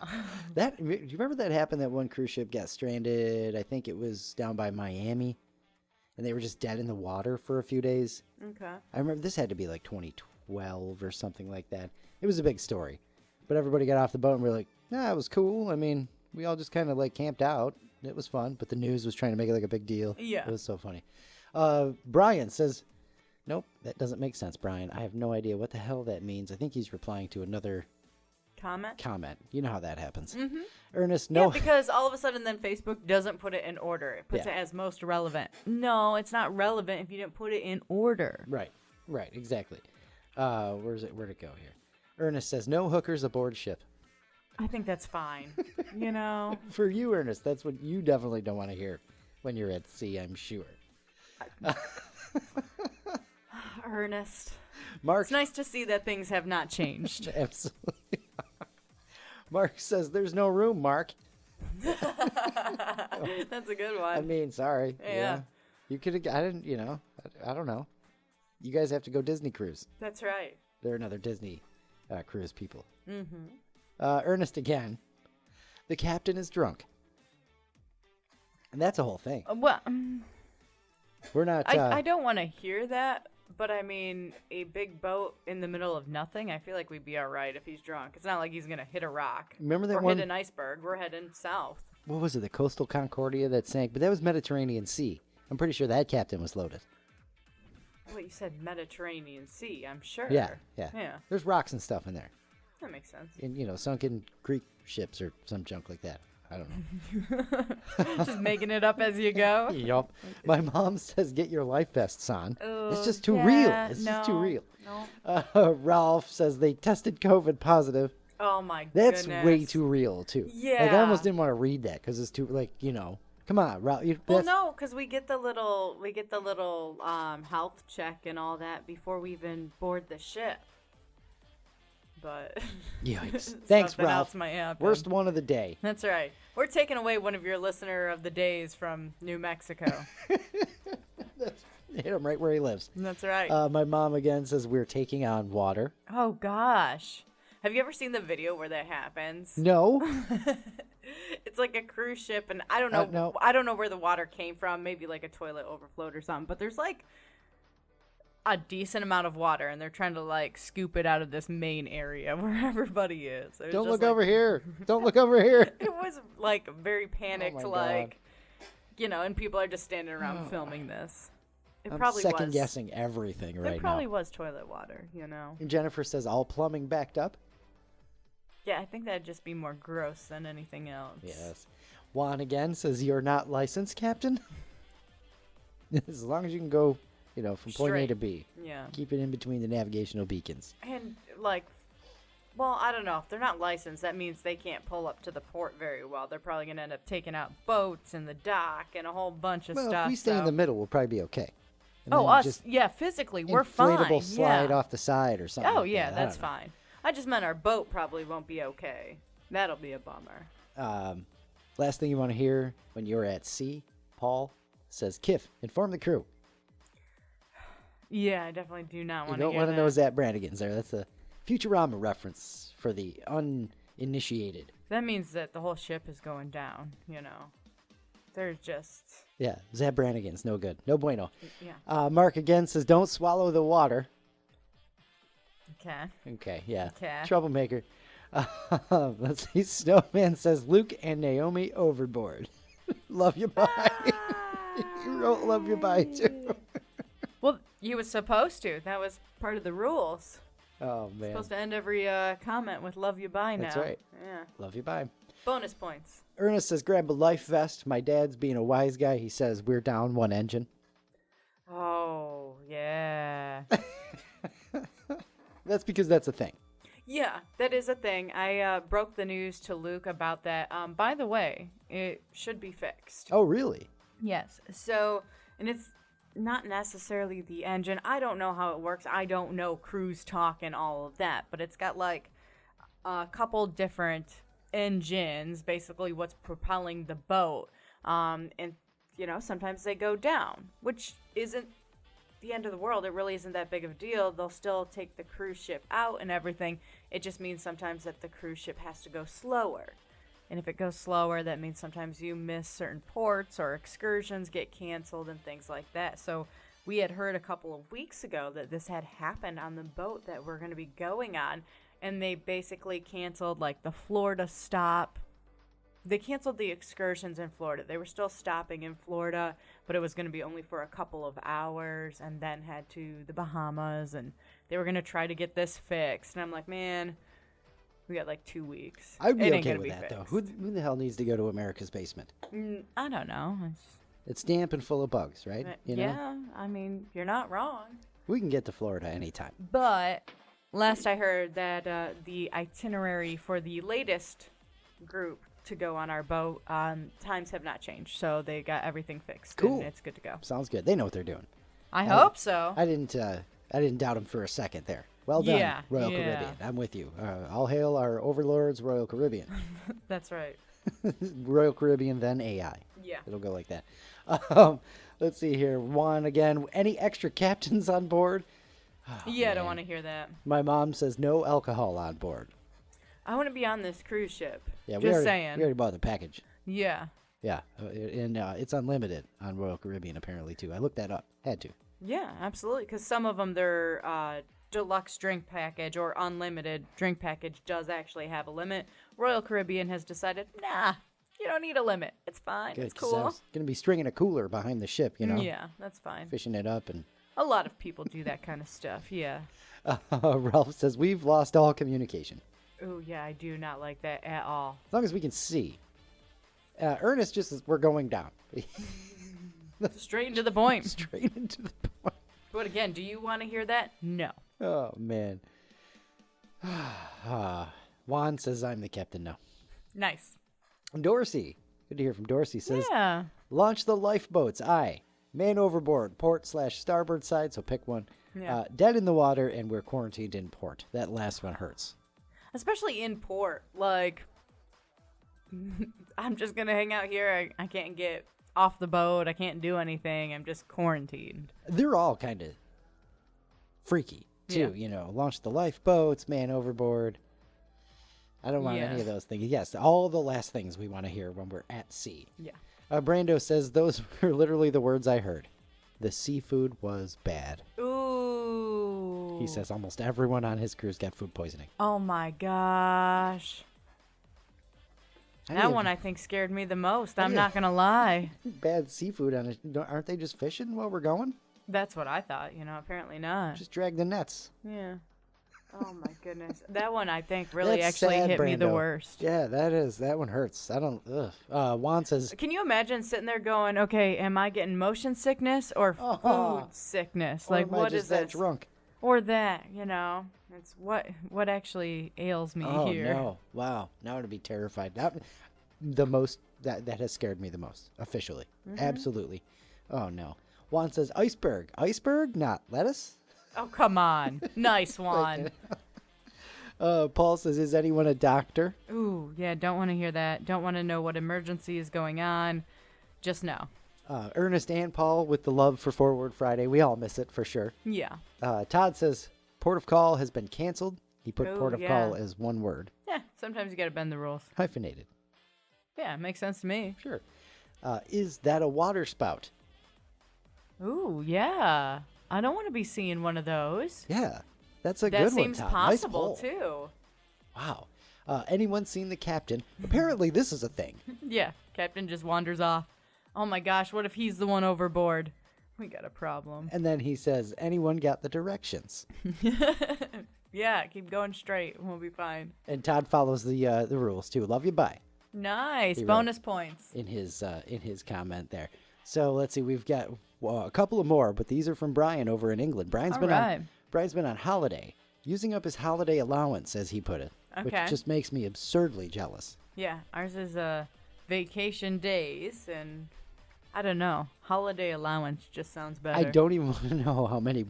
Do you remember that happened? That one cruise ship got stranded. I think it was down by Miami, and they were just dead in the water for a few days. Okay. I remember this had to be like 2012 or something like that. It was a big story, but everybody got off the boat and we were like, "Nah, it was cool." I mean, we all just kind of like camped out. It was fun, but the news was trying to make it like a big deal. Yeah. It was so funny. Brian says, "Nope, that doesn't make sense, Brian. I have no idea what the hell that means." I think he's replying to another comment. You know how that happens. Mm-hmm. Ernest, no. Yeah, because all of a sudden then Facebook doesn't put it in order. It puts it as most relevant. No, it's not relevant if you didn't put it in order. Right, exactly. Where'd it go here? Ernest says, no hookers aboard ship. I think that's fine. For you, Ernest, that's what you definitely don't want to hear when you're at sea, I'm sure. Ernest. Mark, It's nice to see that things have not changed. absolutely. Mark says there's no room, Mark. That's a good one. I mean, sorry. Yeah. You could have, I didn't, I don't know. You guys have to go Disney cruise. That's right. They're another Disney cruise people. Mm-hmm. Ernest again. The captain is drunk. And that's a whole thing. Well, We're not. I don't want to hear that, but I mean, a big boat in the middle of nothing, I feel like we'd be all right if he's drunk. It's not like he's going to hit a rock. Remember that or one? hit an iceberg. We're heading south. What was it? The Coastal Concordia that sank? But that was Mediterranean Sea. I'm pretty sure that captain was loaded. Well, you said Mediterranean Sea, I'm sure. Yeah. Yeah. There's rocks and stuff in there. That makes sense. And, sunken Greek ships or some junk like that. I don't know. Just making it up as you go. Yup. My mom says get your life vests on. It's just too yeah, real. It's just too no, real. No. Ralph says they tested COVID positive. Oh, my That's goodness. way too real, too. Yeah. Like, I almost didn't want to read that because it's too, come on, Ralph. Well, no, because we get the little health check and all that before we even board the ship. But Yikes. Thanks, something Ralph. else might happen. Worst one of the day. That's right. We're taking away one of your listener of the days from New Mexico. Hit him right where he lives. That's right. My mom again says we're taking on water. Oh gosh. Have you ever seen the video where that happens? No. It's like a cruise ship, and I don't know. No. I don't know where the water came from. Maybe like a toilet overflowed or something. But there's like a decent amount of water, and they're trying to like scoop it out of this main area where everybody is. Don't look over here. Don't look over here. It was like very panicked, Oh, my like and people are just standing around filming this. It I'm probably second was. guessing everything right now. It probably was toilet water, And Jennifer says all plumbing backed up. Yeah, I think that'd just be more gross than anything else. Yes. Juan again says you're not licensed, Captain. As long as you can go, from point A Straight. to B. Yeah. Keep it in between the navigational beacons. And I don't know. If they're not licensed, that means they can't pull up to the port very well. They're probably going to end up taking out boats and the dock and a whole bunch of Well, stuff. if we stay in the middle, we'll probably be okay. And Oh, then us? just Yeah, physically, we're fine. inflatable slide yeah. off the side or something. Oh, like yeah, that. I that's don't know. fine. I just meant our boat probably won't be okay. That'll be a bummer. Last thing you want to hear when you're at sea, Paul says, Kiff, inform the crew. Yeah, I definitely do not You want to don't hear want to that. know Zap Brannigan's there. That's a Futurama reference for the uninitiated. That means that the whole ship is going down, They're just... Yeah, Zap Brannigan's no good. No bueno. Yeah. Mark again says, don't swallow the water. Okay. Okay, yeah. Okay. Troublemaker. Let's see. Snowman says, Luke and Naomi overboard. Love you, bye. You wrote love you, bye, too. Well, you was supposed to. That was part of the rules. Oh, man. Supposed to end every comment with "love you, bye" now. That's right. Yeah. Love you, bye. Bonus points. Ernest says, grab a life vest. My dad's being a wise guy. He says, we're down one engine. Oh yeah. That's because that's a thing. Yeah, that is a thing. I broke the news to Luke about that. By the way, it should be fixed. Oh, really? Yes. So, and it's not necessarily the engine. I don't know how it works. I don't know cruise talk and all of that, but it's got like a couple different engines, basically what's propelling the boat. And sometimes they go down, which isn't the end of the world. It really isn't that big of a deal. They'll still take the cruise ship out and everything. It just means sometimes that the cruise ship has to go slower. And if it goes slower, that means sometimes you miss certain ports or excursions get canceled and things like that. So we had heard a couple of weeks ago that this had happened on the boat that we're going to be going on. And they basically canceled like the Florida stop. They canceled the excursions in Florida. They were still stopping in Florida, but it was going to be only for a couple of hours, and then head to the Bahamas. And they were going to try to get this fixed. And I'm like, man, we got like 2 weeks. I'd be It ain't okay gonna with be that, though. fixed. Who the hell needs to go to America's basement? I don't know. It's damp and full of bugs, right? Yeah, I mean, you're not wrong. We can get to Florida anytime. But last I heard that the itinerary for the latest group to go on our boat, times have not changed. So they got everything fixed. Cool. And it's good to go. Sounds good. They know what they're doing. I hope so. I didn't I didn't doubt him for a second there. Well done, Yeah, Royal yeah. Caribbean. I'm with you. All hail our overlords, Royal Caribbean. That's right. Royal Caribbean, then AI. Yeah. It'll go like that. Let's see here. Juan again. Any extra captains on board? Oh, Yeah, I don't man. want to hear that. My mom says no alcohol on board. I want to be on this cruise ship. Yeah, Just saying. We already bought the package. Yeah. Yeah, and it's unlimited on Royal Caribbean apparently too. I looked that up. Had to. Yeah, absolutely. Because some of them, their deluxe drink package or unlimited drink package does actually have a limit. Royal Caribbean has decided, nah, you don't need a limit. It's fine. Good, It's 'cause I cool. was gonna be stringing a cooler behind the ship, you know. Yeah, that's fine. Fishing it up and. A lot of people do that kind of stuff. Yeah. Ralph says we've lost all communication. Oh, yeah, I do not like that at all. As long as we can see. Ernest just says we're going down. Straight into the point. Straight into the point. But again, do you want to hear that? No. Oh, man. Juan says I'm the captain now. Nice. Dorsey. Good to hear from Dorsey. Says, Yeah. launch the lifeboats. Aye. Man overboard. Port/starboard side, so pick one. Yeah. Dead in the water, and we're quarantined in port. That last one hurts. Especially in port. Like, I'm just going to hang out here. I can't get off the boat. I can't do anything. I'm just quarantined. They're all kind of freaky, too. Yeah. You know, launch the lifeboats, man overboard. I don't want Yeah. any of those things. Yes, all the last things we want to hear when we're at sea. Yeah. Brando says those were literally the words I heard. The seafood was bad. Ooh. He says almost everyone on his cruise got food poisoning. Oh my gosh. That one I think scared me the most. I'm not going to lie. Bad seafood on it. Aren't they just fishing while we're going? That's what I thought. Apparently not. Just drag the nets. Yeah. Oh my goodness. That one I think really That's actually sad, hit me the Brando. worst. Yeah, that one hurts. I don't. Ugh. Juan says. Can you imagine sitting there going, okay, am I getting motion sickness or food sickness? Or Like, am I what just is that this? drunk? Or that, It's what actually ails me Oh here. no! Wow. Now I'd be terrified. That has scared me the most officially. Mm-hmm. Absolutely. Oh no. Juan says iceberg. Iceberg, not lettuce. Oh, come on. Nice one. Paul says, is anyone a doctor? Ooh, yeah, don't want to hear that. Don't want to know what emergency is going on. Just know. Ernest and Paul with the love for Forward Friday. We all miss it for sure. Yeah. Todd says port of call has been canceled. He put Oh, port of yeah. call as one word. Yeah, sometimes you got to bend the rules. Hyphenated. Yeah, it makes sense to me. Sure. Is that a water spout? Ooh, yeah. I don't want to be seeing one of those. Yeah. That's a That good one, seems Todd. possible, nice pull. too. Wow. Anyone seen the captain? Apparently this is a thing. Yeah, Captain just wanders off. Oh my gosh, what if he's the one overboard? We got a problem. And then he says, anyone got the directions? Yeah, keep going straight. We'll be fine. And Todd follows the rules too. Love you, bye. Nice. He wrote Bonus points. in his comment there. So let's see, we've got a couple of more, but these are from Brian over in England. Brian's been on holiday, using up his holiday allowance, as he put it, which Okay. just makes me absurdly jealous. Yeah, ours is vacation days, and I don't know. Holiday allowance just sounds better. I don't even want to know how many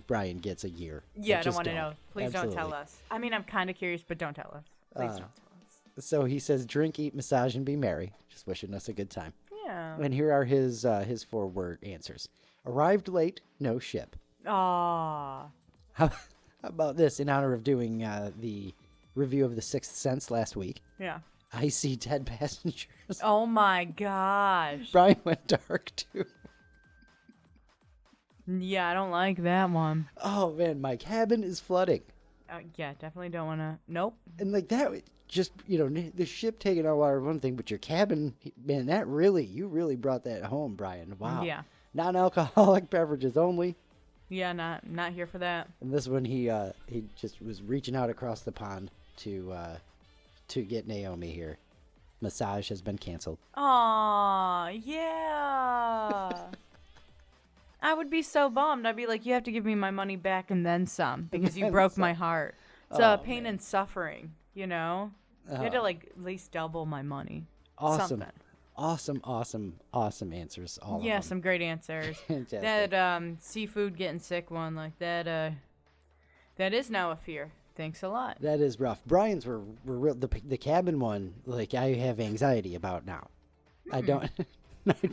Brian gets a year. Yeah, I don't just want to know. Please Absolutely. don't tell us. I mean, I'm kind of curious, but don't tell us. Please don't tell us. So he says, drink, eat, massage, and be merry. Just wishing us a good time. Yeah. And here are his 4-word answers. Arrived late, no ship. Aw. How about this? In honor of doing the review of The Sixth Sense last week, Yeah. I see dead passengers. Oh my gosh. Brian went dark too. Yeah, I don't like that one. Oh man, my cabin is flooding, Yeah, definitely don't want to. Nope. and like that, just the ship taking out water, one thing, but your cabin, man, you really brought that home, Brian. Wow. Yeah. Non-alcoholic beverages only. Yeah, not here for that. And this one, he just was reaching out across the pond to get Naomi here. Massage has been canceled. Aw, yeah. I would be so bummed. I'd be like, you have to give me my money back and then some because you then broke some. my heart. It's Oh, pain and suffering, You had to at least double my money. Awesome. Something. Awesome answers. All of Yeah, them. some great answers. Fantastic. That seafood getting sick one, like that is now a fear. Thanks a lot. That is rough. Brian's were real. The cabin one, like I have anxiety about now. I don't.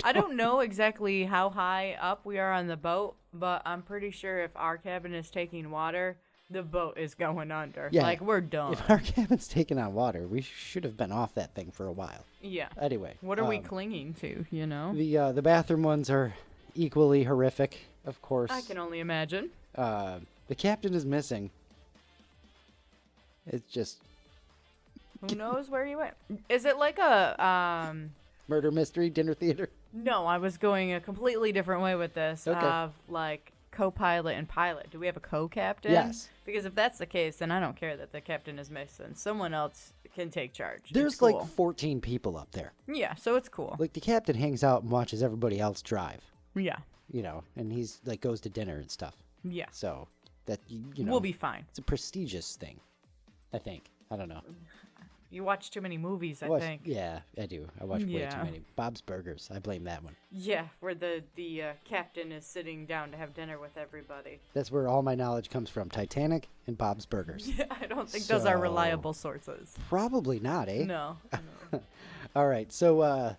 I don't know exactly how high up we are on the boat, but I'm pretty sure if our cabin is taking water, the boat is going under. Yeah. Like, we're done. If our cabin's taking on water, we should have been off that thing for a while. Yeah. Anyway. What are we clinging to, you know? The bathroom ones are equally horrific, of course. I can only imagine. The captain is missing. It's just Who knows where he went? Is it like a, murder mystery dinner theater. No, I was going a completely different way with this. Okay. Of, like, co-pilot and pilot. Do we have a co-captain? Yes. Because if that's the case, then I don't care that the captain is missing. Someone else can take charge. There's It's cool. like 14 people up there. Yeah, so it's cool. Like the captain hangs out and watches everybody else drive, Yeah. you know, and he's like goes to dinner and stuff. Yeah. So that you know, We'll be fine. it's a prestigious thing, I think. I don't know. You watch too many movies, I Watch- think. Yeah, I do. I watch way too Yeah. many. Bob's Burgers. I blame that one. Yeah, where the captain is sitting down to have dinner with everybody. That's where all my knowledge comes from. Titanic and Bob's Burgers. Yeah, I don't think those are So- reliable sources. Probably not, eh? No. All right. So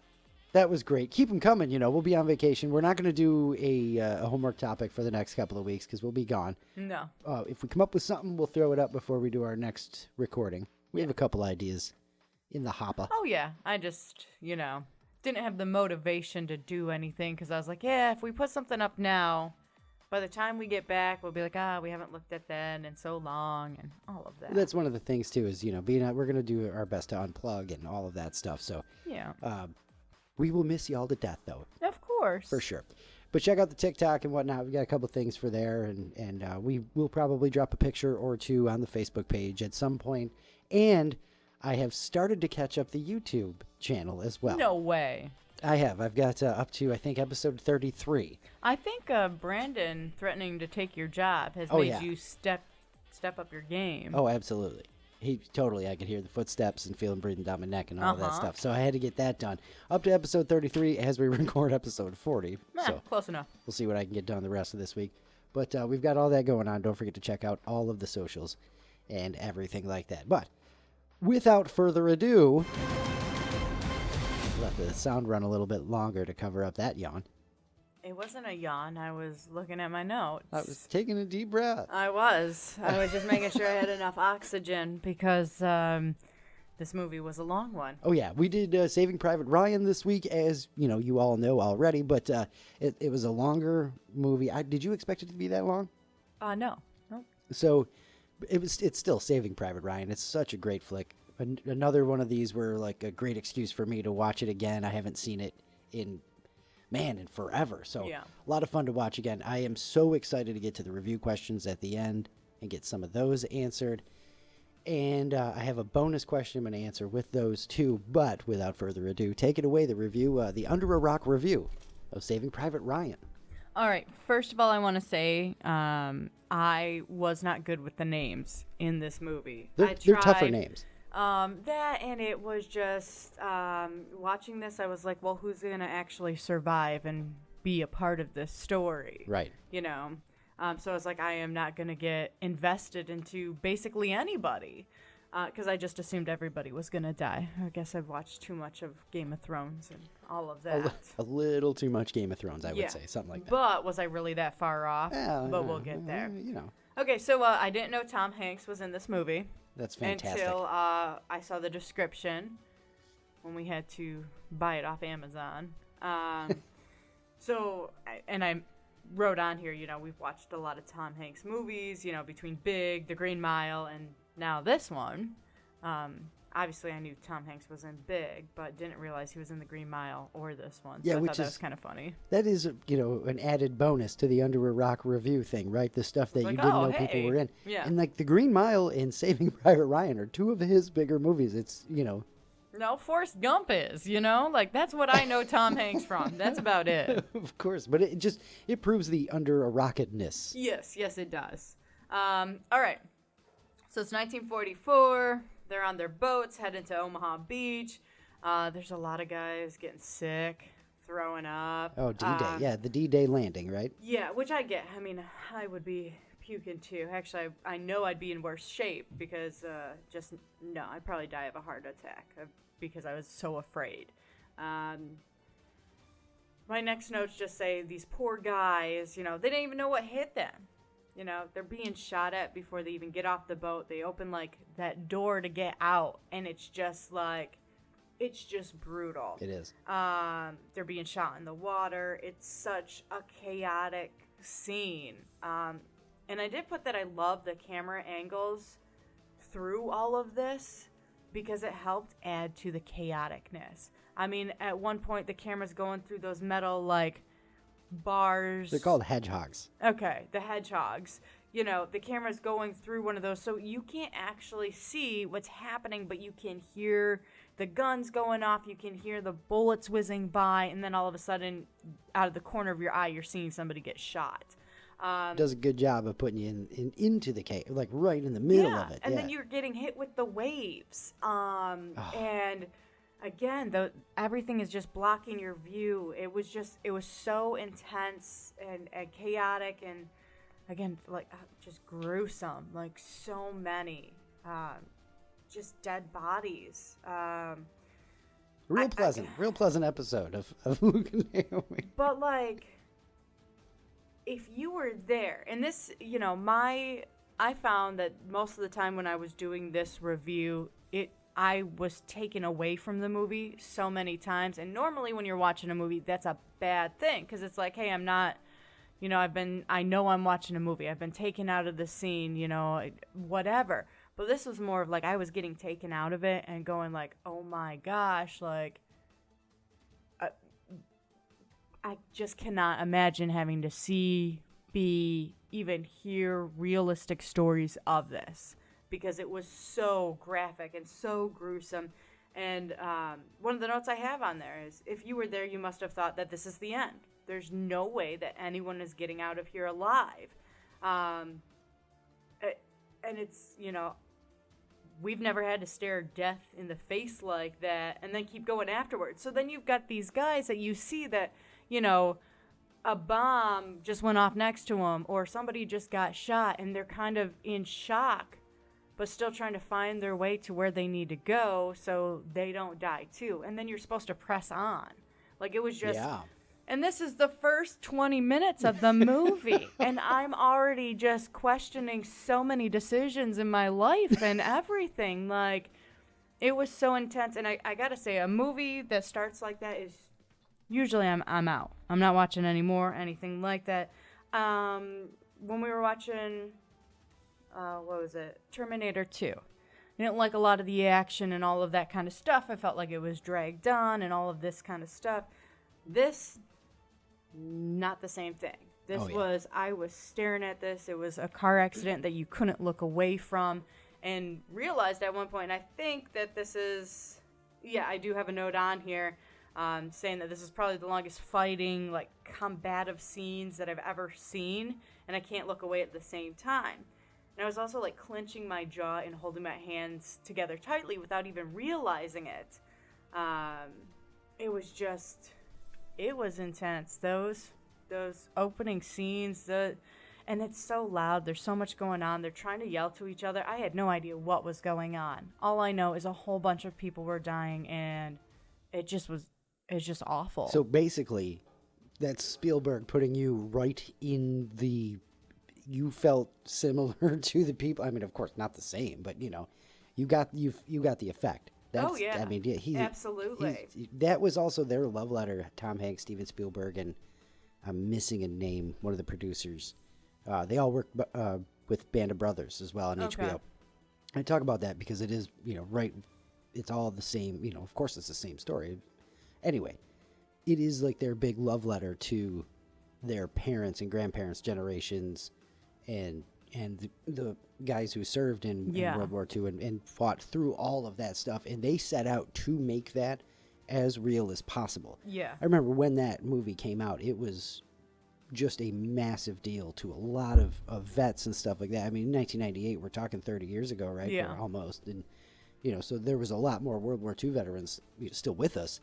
that was great. Keep them coming. You know, we'll be on vacation. We're not going to do a homework topic for the next couple of weeks because we'll be gone. No. If we come up with something, we'll throw it up before we do our next recording. We have a couple ideas in the hopper. Oh, yeah. I just, didn't have the motivation to do anything because I was like, yeah, if we put something up now, by the time we get back, we'll be like, we haven't looked at that in so long and all of that. That's one of the things, too, is, being out, we're going to do our best to unplug and all of that stuff. So Yeah. we will miss y'all to death, though, Of course. for sure. But check out the TikTok and whatnot. We got a couple things for there, and we will probably drop a picture or two on the Facebook page at some point. And I have started to catch up the YouTube channel as well. No way. I have. I've got up to, I think, episode 33. I think Brandon threatening to take your job has Oh, made yeah. you step up your game. Oh, absolutely. I could hear the footsteps and feel him breathing down my neck and all of that stuff. So I had to get that done. Up to episode 33 as we record episode 40. So Close enough. we'll see what I can get done the rest of this week. But we've got all that going on. Don't forget to check out all of the socials and everything like that. But without further ado, let the sound run a little bit longer to cover up that yawn. It wasn't a yawn. I was looking at my notes. I was taking a deep breath. I was just making sure I had enough oxygen because this movie was a long one. Oh, yeah. We did Saving Private Ryan this week, as you all know already. But it was a longer movie. Did you expect it to be that long? No. Nope. So it's still Saving Private Ryan. It's such a great flick. Another one of these were like a great excuse for me to watch it again. I haven't seen it in forever. So Yeah. a lot of fun to watch again. I am so excited to get to the review questions at the end and get some of those answered. And I have a bonus question I'm going to answer with those too. But without further ado, take it away, the review, the Under a Rock review of Saving Private Ryan. All right. First of all, I want to say I was not good with the names in this movie. They're tougher names. That and it was just watching this. I was like, well, who's gonna actually survive and be a part of this story? Right. So I was like, I am not gonna get invested into basically anybody because I just assumed everybody was gonna die. I guess I've watched too much of Game of Thrones and all of that. A little too much Game of Thrones, I would say. Something like that. But was I really that far off? Yeah, but we'll get there. You Okay, so I didn't know Tom Hanks was in this movie. That's fantastic. Until I saw the description when we had to buy it off Amazon. I wrote on here, we've watched a lot of Tom Hanks movies, between Big, The Green Mile, and now this one. Obviously, I knew Tom Hanks was in Big, but didn't realize he was in The Green Mile or this one. So Yeah, I which thought that is- was kind of funny. That is, an added bonus to the Under a Rock review thing, right? The stuff that Like, you didn't oh, know people hey. were in. Yeah. And like The Green Mile and Saving Private Ryan are two of his bigger movies. It's, No, Forrest Gump is, like that's what I know Tom Hanks from. That's about it. of course, but it proves the Under a Rocketness. Yes, it does. All right. So it's 1944. They're on their boats heading to Omaha Beach. There's a lot of guys getting sick, throwing up. Oh, D-Day. Yeah, the D-Day landing, right? Yeah, which I get. I mean, I would be puking too. Actually, I know I'd be in worse shape because I'd probably die of a heart attack because I was so afraid. My next notes just say these poor guys, they didn't even know what hit them. They're being shot at before they even get off the boat. They open like that door to get out, and it's just brutal. It is. They're being shot in the water. It's such a chaotic scene. And I did put that I love the camera angles through all of this because it helped add to the chaoticness. I mean, at one point, the camera's going through those metal, like, bars. They're called hedgehogs. Okay, the hedgehogs. The camera's going through one of those, so you can't actually see what's happening, but you can hear the guns going off, you can hear the bullets whizzing by, and then all of a sudden, out of the corner of your eye, you're seeing somebody get shot. Does a good job of putting you into the cave, like right in the middle of it. And then you're getting hit with the waves. And again, everything is just blocking your view. It was so intense and chaotic, and again, like just gruesome. Like so many, just dead bodies. Real pleasant episode of Luke and Naomi. But like, if you were there, and this, I found that most of the time when I was doing this review, I was taken away from the movie so many times. And normally when you're watching a movie, that's a bad thing. Because it's like, hey, I'm not, I know I'm watching a movie. I've been taken out of the scene, whatever. But this was more of like, I was getting taken out of it and going like, oh my gosh, like, I just cannot imagine having to even hear realistic stories of this. Because it was so graphic and so gruesome. And one of the notes I have on there is, if you were there, you must have thought that this is the end. There's no way that anyone is getting out of here alive. And it's, we've never had to stare death in the face like that and then keep going afterwards. So then you've got these guys that you see that, a bomb just went off next to them or somebody just got shot and they're kind of in shock, but still trying to find their way to where they need to go so they don't die too. And then you're supposed to press on. Like, it was just... Yeah. And this is the first 20 minutes of the movie. And I'm already just questioning so many decisions in my life and everything. Like, it was so intense. And I gotta say, a movie that starts like that is... Usually I'm out. I'm not watching anymore, anything like that. When we were watching... what was it? Terminator 2. I didn't like a lot of the action and all of that kind of stuff. I felt like it was dragged on and all of this kind of stuff. This, not the same thing. This was, I was staring at this. It was a car accident that you couldn't look away from, and realized at one point, and I think that this is, I do have a note on here saying that this is probably the longest fighting, like, combative scenes that I've ever seen, and I can't look away at the same time. And I was also, like, clenching my jaw and holding my hands together tightly without even realizing it. It was intense. Those opening scenes, and it's so loud. There's so much going on. They're trying to yell to each other. I had no idea what was going on. All I know is a whole bunch of people were dying, and it's just awful. So basically, that's Spielberg putting you right in the... You felt similar to the people. I mean, of course, not the same, but you got the effect. That's, I mean, absolutely. That was also their love letter. Tom Hanks, Steven Spielberg, and I'm missing a name. One of the producers. They all work with Band of Brothers as well on HBO. I talk about that because it is right. It's all the same. Of course, it's the same story. Anyway, it is like their big love letter to their parents and grandparents' generations. And the guys who served in World War II and fought through all of that stuff. And they set out to make that as real as possible. Yeah. I remember when that movie came out, it was just a massive deal to a lot of vets and stuff like that. I mean, in 1998, we're talking 30 years ago, right? Yeah. Or almost. And, So there was a lot more World War II veterans still with us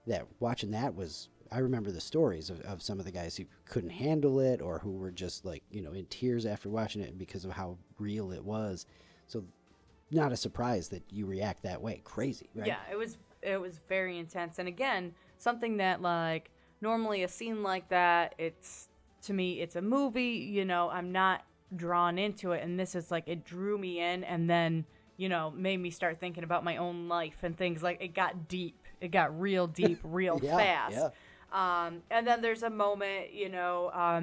that watching that was, I remember the stories of some of the guys who couldn't handle it or who were just like, in tears after watching it because of how real it was. So not a surprise that you react that way. Crazy, right? Yeah, it was very intense. And again, something that like normally a scene like that, to me, it's a movie, I'm not drawn into it. And this is like, it drew me in and then, made me start thinking about my own life and things like it got deep. It got real deep, real fast. Yeah. And then there's a moment,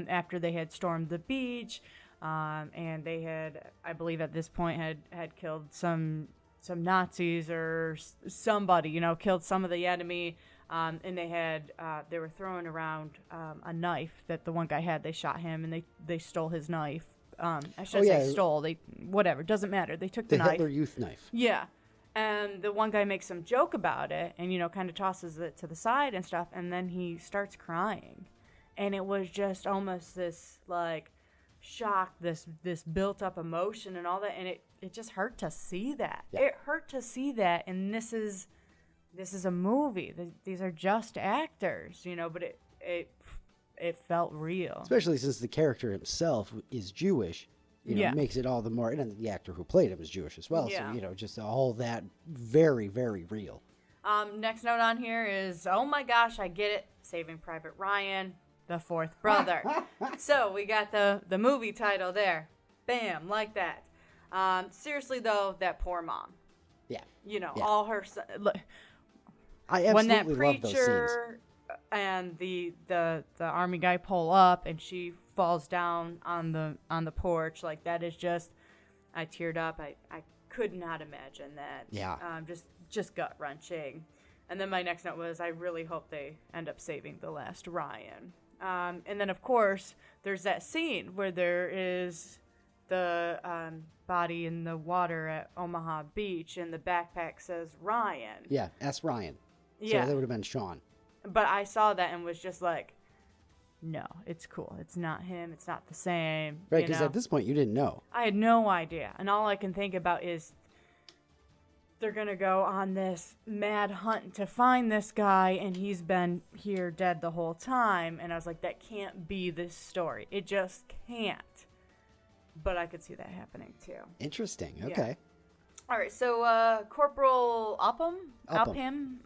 after they had stormed the beach, and they had, I believe at this point, had killed some Nazis or somebody, killed some of the enemy, and they were throwing around a knife that the one guy had. They shot him, and they stole his knife. I shouldn't say stole. Whatever, doesn't matter. They took the knife. Hitler Youth knife. Yeah. And the one guy makes some joke about it and, kind of tosses it to the side and stuff. And then he starts crying. And it was just almost this, like, shock, this built up emotion and all that. And it just hurt to see that. Yeah. It hurt to see that. And this is a movie. These are just actors, but it felt real. Especially since the character himself is Jewish. Makes it all the more, and the actor who played him is Jewish as well. Yeah. So, just all that very, very real. Next note on here is, oh my gosh, I get it. Saving Private Ryan, the fourth brother. So we got the movie title there. Bam, like that. Seriously though, that poor mom. Yeah. All her, look, I absolutely love those scenes. When that preacher and the army guy pull up and she falls down on the porch, like that is just, I teared up. I could not imagine that. Yeah. Just gut wrenching. And then my next note was, I really hope they end up saving the last Ryan. And then of course there's that scene where there is the body in the water at Omaha Beach and the backpack says Ryan. Yeah, ask Ryan. Yeah. So that would have been Sean. But I saw that and was just like, no, it's cool. It's not him. It's not the same. Right, because at this point you didn't know. I had no idea. And all I can think about is they're going to go on this mad hunt to find this guy, and he's been here dead the whole time. And I was like, that can't be this story. It just can't. But I could see that happening, too. Interesting. Okay. Yeah. All right, so Corporal Upham? Upham,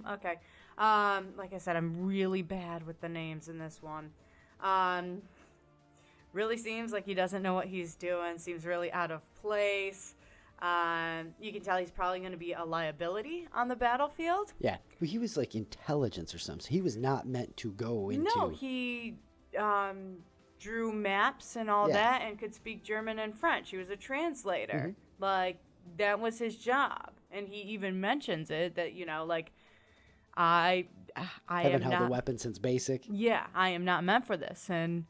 okay. Like I said, I'm really bad with the names in this one. Really seems like he doesn't know what he's doing. Seems really out of place. You can tell he's probably going to be a liability on the battlefield. Yeah. Well, he was like intelligence or something. He was not meant to go into... No, he drew maps and all that and could speak German and French. He was a translator. Mm-hmm. Like, that was his job. And he even mentions it that, like... I haven't held a weapon since basic. Yeah, I am not meant for this. And,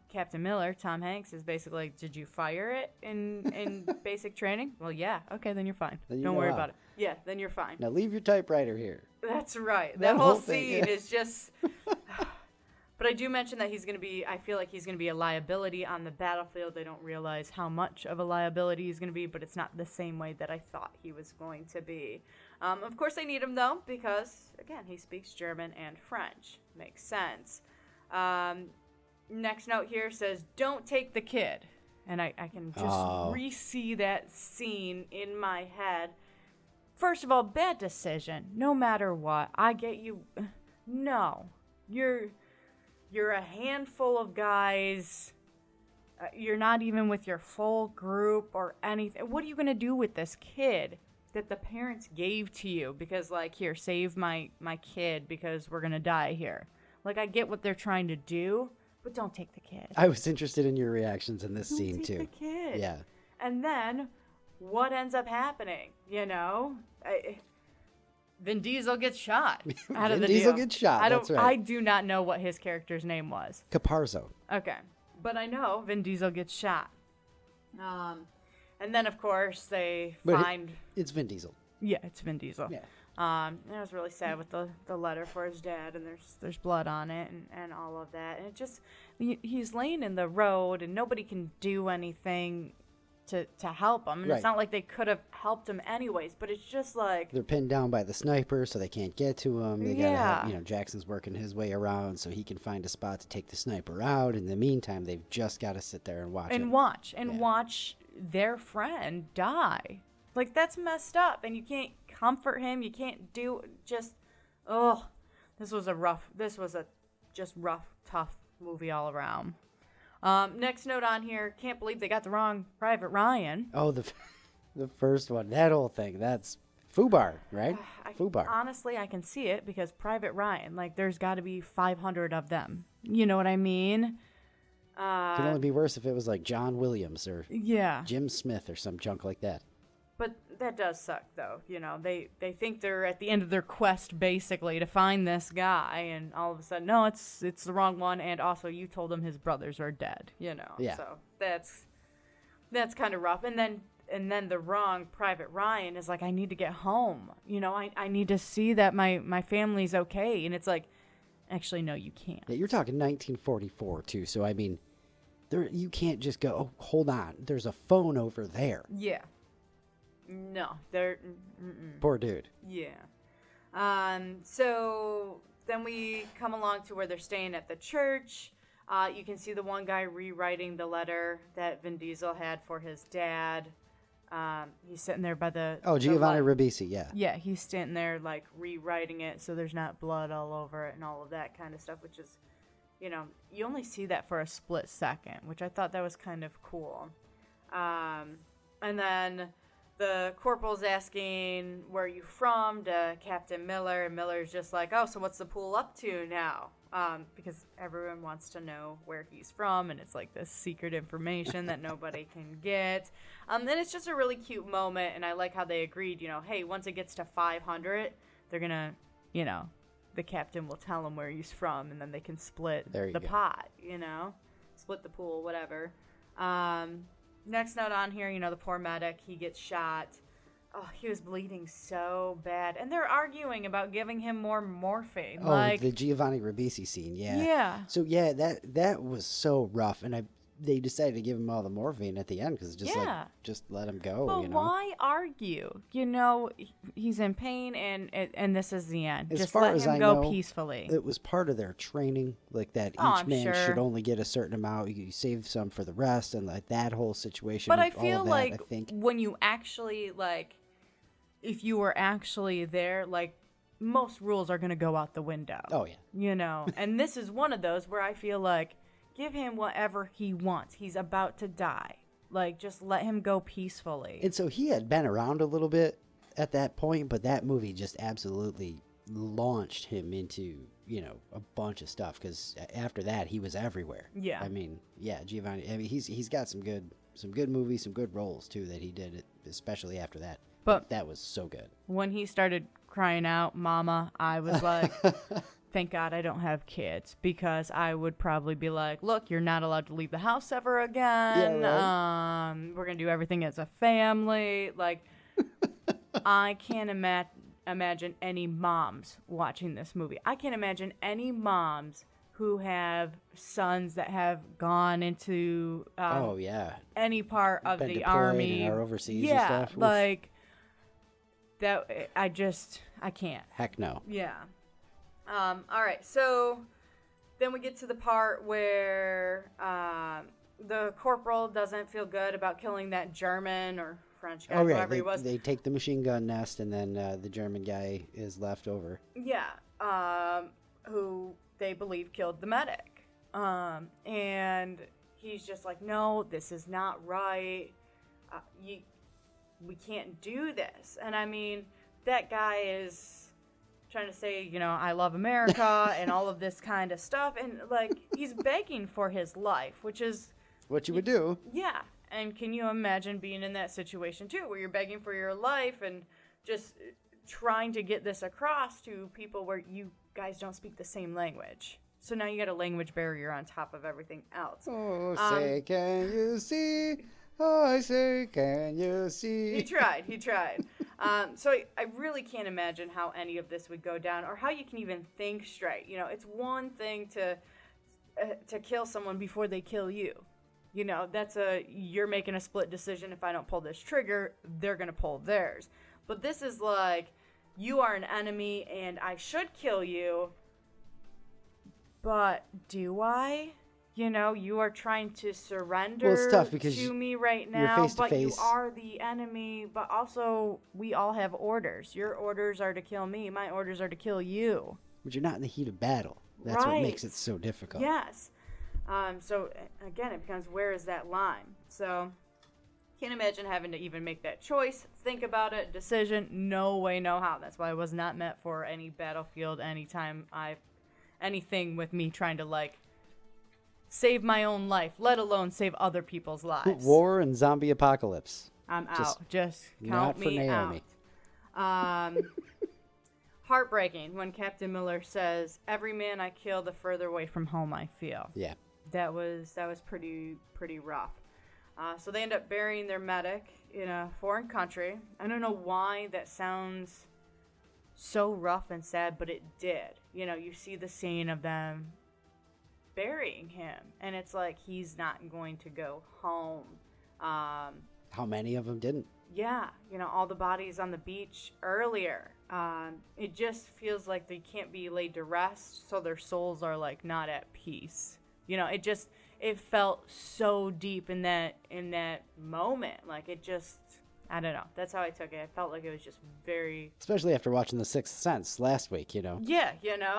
Captain Miller, Tom Hanks, is basically like, did you fire it in basic training? Well, yeah. Okay, then you're fine. Don't worry about it. Yeah, then you're fine. Now leave your typewriter here. That's right. That whole scene is just... But I do mention that I feel like he's going to be a liability on the battlefield. They don't realize how much of a liability he's going to be, but it's not the same way that I thought he was going to be. Of course, they need him, though, because, again, he speaks German and French. Makes sense. Next note here says, don't take the kid. And I can just re-see that scene in my head. First of all, bad decision. No matter what. I get you. No. You're a handful of guys. You're not even with your full group or anything. What are you going to do with this kid that the parents gave to you? Because, like, here, save my kid because we're going to die here. Like, I get what they're trying to do, but don't take the kid. I was interested in your reactions in this scene, too. Don't take the kid. Yeah. And then, what ends up happening? Vin Diesel gets shot out of the deal. Vin Diesel gets shot, that's right. I do not know what his character's name was. Caparzo. Okay. But I know Vin Diesel gets shot. And then, of course, they find... It's Vin Diesel. Yeah, it's Vin Diesel. Yeah. And I was really sad with the letter for his dad, and there's blood on it and all of that. And it just... He's laying in the road, and nobody can do anything. to help him. And Right. it's not like they could have helped him anyways, but it's just like... They're pinned down by the sniper, so they can't get to him. They gotta have, Jackson's working his way around so he can find a spot to take the sniper out. In the meantime, they've just got to sit there and watch watch their friend die. Like, that's messed up, and you can't comfort him. You can't do just... Oh, this was a just rough, tough movie all around. Next note on here, can't believe they got the wrong Private Ryan. Oh, the first one, that whole thing, that's FUBAR, right? FUBAR. Honestly, I can see it because Private Ryan, like, there's got to be 500 of them. You know what I mean? It could only be worse if it was like John Williams or yeah, Jim Smith or some junk like that. But that does suck, though. They think they're at the end of their quest, basically, to find this guy, and all of a sudden, no, it's the wrong one, and also you told him his brothers are dead, Yeah. So that's kind of rough. And then the wrong Private Ryan is like, I need to get home. I need to see that my family's okay. And it's like, actually, no, you can't. Yeah, you're talking 1944, too, so I mean, you can't just go, oh, hold on, there's a phone over there. Yeah. No, they're... Poor dude. Yeah. So then we come along to where they're staying at the church. You can see the one guy rewriting the letter that Vin Diesel had for his dad. He's sitting there by the... Oh, Giovanni Ribisi, yeah. Yeah, he's sitting there, like, rewriting it so there's not blood all over it and all of that kind of stuff, which is, you only see that for a split second, which I thought that was kind of cool. And then... The corporal's asking, where are you from, to Captain Miller, and Miller's just like, oh, so what's the pool up to now? Because everyone wants to know where he's from, and it's like this secret information that nobody can get. And it's just a really cute moment, and I like how they agreed, hey, once it gets to 500, they're going to, the captain will tell them where he's from, and then they can split the pot, split the pool, whatever. Next note on here, the poor medic, he gets shot. Oh, he was bleeding so bad. And they're arguing about giving him more morphine. Oh, the Giovanni Ribisi scene, yeah. Yeah. So, yeah, that was so rough. And they decided to give him all the morphine at the end because just let him go, But why argue? He's in pain, and this is the end. Just let him go peacefully. It was part of their training, like that each man should only get a certain amount. You save some for the rest, and like that whole situation. But I feel like when you actually, like, if you were actually there, like, most rules are going to go out the window. Oh, yeah. And this is one of those where I feel like, give him whatever he wants. He's about to die. Like, just let him go peacefully. And so he had been around a little bit at that point, but that movie just absolutely launched him into, a bunch of stuff. Because after that, he was everywhere. Yeah. I mean, yeah, Giovanni. I mean, he's got some good movies, some good roles too that he did, especially after that. But that was so good. When he started crying out, "Mama," I was like, thank God I don't have kids, because I would probably be like, look, you're not allowed to leave the house ever again. Yeah, right. We're going to do everything as a family. Like, I can't imagine any moms watching this movie. I can't imagine any moms who have sons that have gone into any part of the army. And are overseas and stuff. Oof. Like, that, I can't. Heck no. Yeah. All right, so then we get to the part where the corporal doesn't feel good about killing that German or French guy, whoever he was. They take the machine gun nest, and then the German guy is left over. Yeah, who they believe killed the medic. And he's just like, no, this is not right. We can't do this. And I mean, that guy is trying to say, I love America and all of this kind of stuff. And, like, he's begging for his life, which is what you would do. Yeah. And can you imagine being in that situation, too, where you're begging for your life and just trying to get this across to people where you guys don't speak the same language? So now you got a language barrier on top of everything else. Oh, say, can you see? Oh, I say, can you see? He tried. So I really can't imagine how any of this would go down, or how you can even think straight. It's one thing to kill someone before they kill you. you're making a split decision. If I don't pull this trigger, they're going to pull theirs. But this is like, you are an enemy and I should kill you. But do I? You are trying to surrender it's tough because to me right now, you're face to but you face. are the enemy. But also, we all have orders. Your orders are to kill me. My orders are to kill you. But you're not in the heat of battle. That's what makes it so difficult. Yes. So, again, it becomes, where is that line? So, can't imagine having to even make that choice, think about it, decision. No way, no how. That's why I was not meant for any battlefield, anything with me trying to, like, save my own life, let alone save other people's lives. War and zombie apocalypse. I'm out. Just count not for me Naomi. out. Heartbreaking when Captain Miller says, "Every man I kill, the further away from home I feel." Yeah. That was pretty rough. So they end up burying their medic in a foreign country. I don't know why that sounds so rough and sad, but it did. You see the scene of them burying him, and it's like, he's not going to go home. How many of them didn't? Yeah, all the bodies on the beach earlier. It just feels like they can't be laid to rest, so their souls are like not at peace. It felt so deep in that moment. Like, it just, I don't know. That's how I took it. I felt like it was just very... Especially after watching The Sixth Sense last week, Yeah,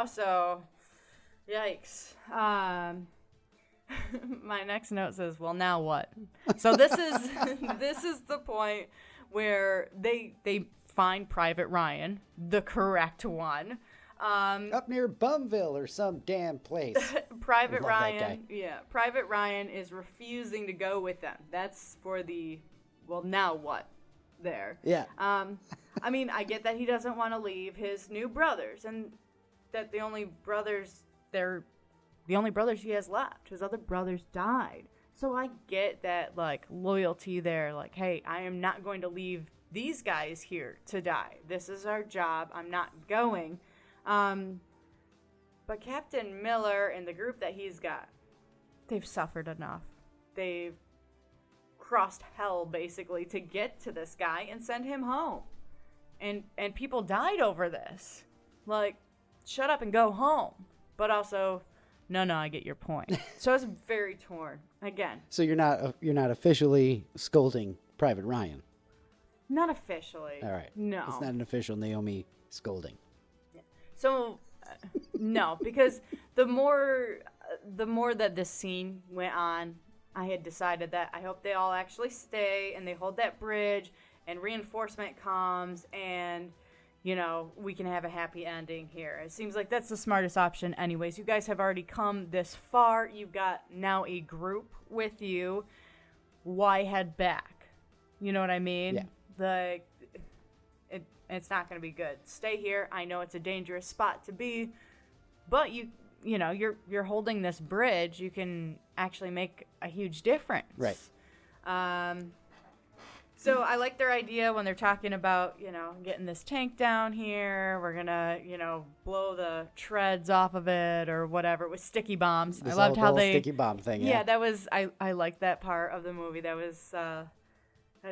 so, yikes. My next note says, well, now what? So this is the point where they find Private Ryan, the correct one. Up near Bumville or some damn place. Private Ryan is refusing to go with them. That's for the, well, now what there. Yeah. I mean, I get that he doesn't want to leave his new brothers, and that the only brothers he has left. His other brothers died. So I get that, like, loyalty there. Like, hey, I am not going to leave these guys here to die. This is our job. I'm not going. But Captain Miller and the group that he's got, they've suffered enough. They've crossed hell, basically, to get to this guy and send him home. And people died over this. Like, shut up and go home. But also, no, I get your point. So it's very torn. Again. So you're not officially scolding Private Ryan? Not officially. All right. No. It's not an official Naomi scolding. So, no, because the more that this scene went on, I had decided that I hope they all actually stay and they hold that bridge and reinforcement comes and, we can have a happy ending here. It seems like that's the smartest option anyways. You guys have already come this far. You've got now a group with you. Why head back? You know what I mean? Yeah. It's not going to be good. Stay here. I know it's a dangerous spot to be, but you're holding this bridge. You can actually make a huge difference. Right. So I like their idea when they're talking about, getting this tank down here. We're going to, blow the treads off of it or whatever with sticky bombs. This I loved how they sticky bomb thing. Yeah, that was I liked that part of the movie. That was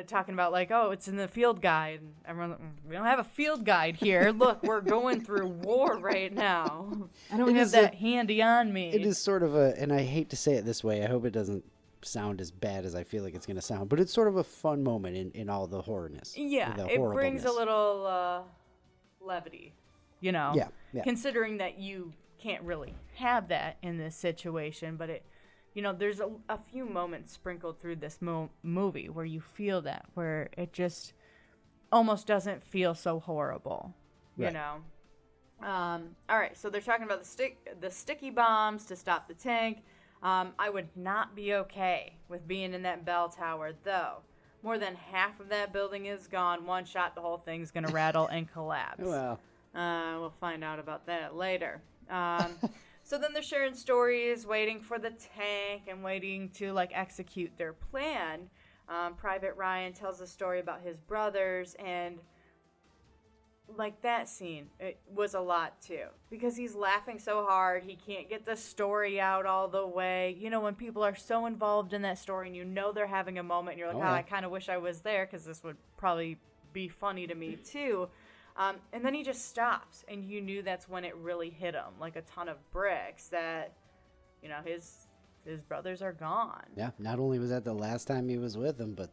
talking about, like, oh, it's in the field guide. And everyone, we don't have a field guide here. Look, we're going through war right now. I don't have that handy on me. It is sort of and I hate to say it this way, I hope it doesn't sound as bad as I feel like it's going to sound, but it's sort of a fun moment in all the horrorness. Yeah, it brings a little levity, Yeah. Considering that you can't really have that in this situation, but it... there's a few moments sprinkled through this movie where you feel that, where it just almost doesn't feel so horrible, right. All right, so they're talking about the sticky bombs to stop the tank. I would not be okay with being in that bell tower, though. More than half of that building is gone. One shot, the whole thing's going to rattle and collapse. Well. We'll find out about that later. So then they're sharing stories, waiting for the tank and waiting to, like, execute their plan. Private Ryan tells a story about his brothers, and like that scene, it was a lot too, because he's laughing so hard he can't get the story out all the way. You know, when people are so involved in that story and you know they're having a moment and you're like, I kind of wish I was there because this would probably be funny to me too. And then he just stops, and you knew that's when it really hit him like a ton of bricks, that, you know, his brothers are gone. Yeah, not only was that the last time he was with them, but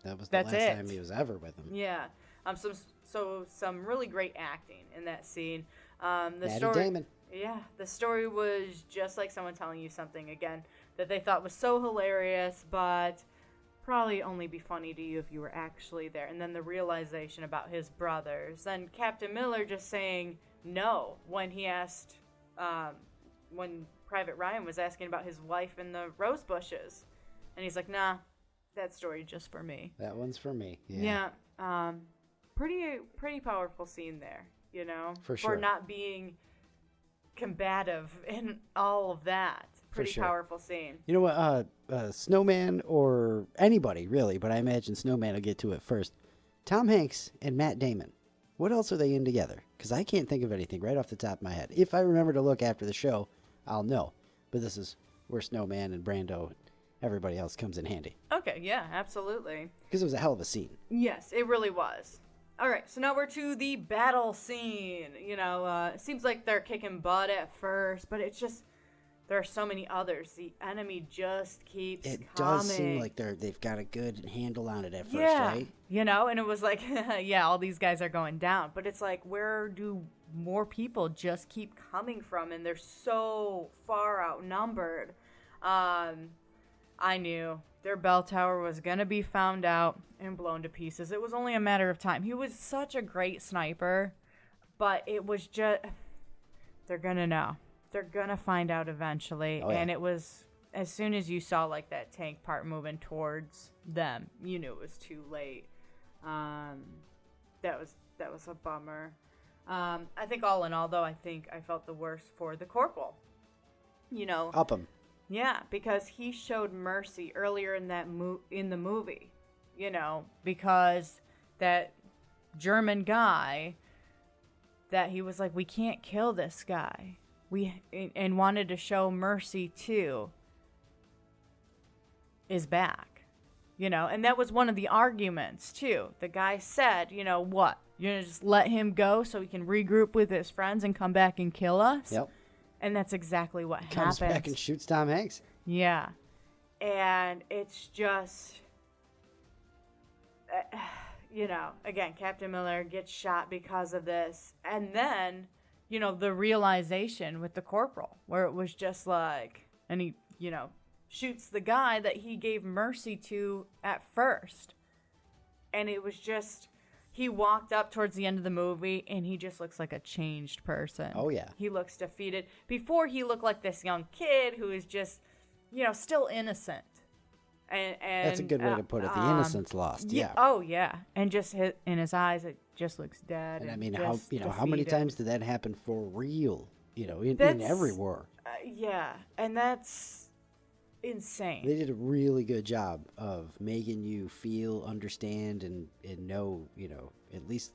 that was the last time he was ever with them. Yeah. Some really great acting in that scene. Matt Damon. Yeah, the story was just like someone telling you something again that they thought was so hilarious, but probably only be funny to you if you were actually there. And then the realization about his brothers. Then Captain Miller just saying no when he asked, when Private Ryan was asking about his wife in the rose bushes. And he's like, nah, that story just for me. That one's for me. Yeah. Pretty powerful scene there, you know? For sure. For not being combative in all of that. Pretty powerful scene. You know what? Snowman, or anybody really, but I imagine Snowman will get to it first. Tom Hanks and Matt Damon. What else are they in together? Because I can't think of anything right off the top of my head. If I remember to look after the show, I'll know. But this is where Snowman and Brando and everybody else comes in handy. Okay, yeah, absolutely. Because it was a hell of a scene. Yes, it really was. All right, so now we're to the battle scene. You know, it seems like they're kicking butt at first, but it's just, there are so many others. The enemy just keeps coming. It does seem like they've got a good handle on it at first, right? You know, and it was like, yeah, all these guys are going down. But it's like, where do more people just keep coming from? And they're so far outnumbered. I knew their bell tower was going to be found out and blown to pieces. It was only a matter of time. He was such a great sniper, but it was just, they're going to know. They're going to find out eventually. Oh, yeah. And it was, as soon as you saw like that tank part moving towards them, you knew it was too late. That was a bummer. I think all in all, though, I think I felt the worst for the corporal. You know. Upham. Yeah, because he showed mercy earlier in that in the movie, you know, because that German guy, that he was like, we can't kill this guy, and wanted to show mercy too, is back, you know, and that was one of the arguments too. The guy said, you know, what, you're gonna just let him go so he can regroup with his friends and come back and kill us? Yep. And that's exactly what happens. Comes back and shoots Tom Hanks. Yeah. And it's just, you know, again, Captain Miller gets shot because of this. And then, you know, the realization with the corporal, where it was just like, and he, you know, shoots the guy that he gave mercy to at first. And it was just, he walked up towards the end of the movie, and he just looks like a changed person. Oh, yeah. He looks defeated. Before, he looked like this young kid who is just, you know, still innocent. And that's a good way to put it. The innocence lost. Yeah. Oh, yeah. And just in his eyes, it just looks dead. And I mean, how many times did that happen for real? You know, in every war. Yeah. And that's insane. They did a really good job of making you feel, understand, and know, you know, at least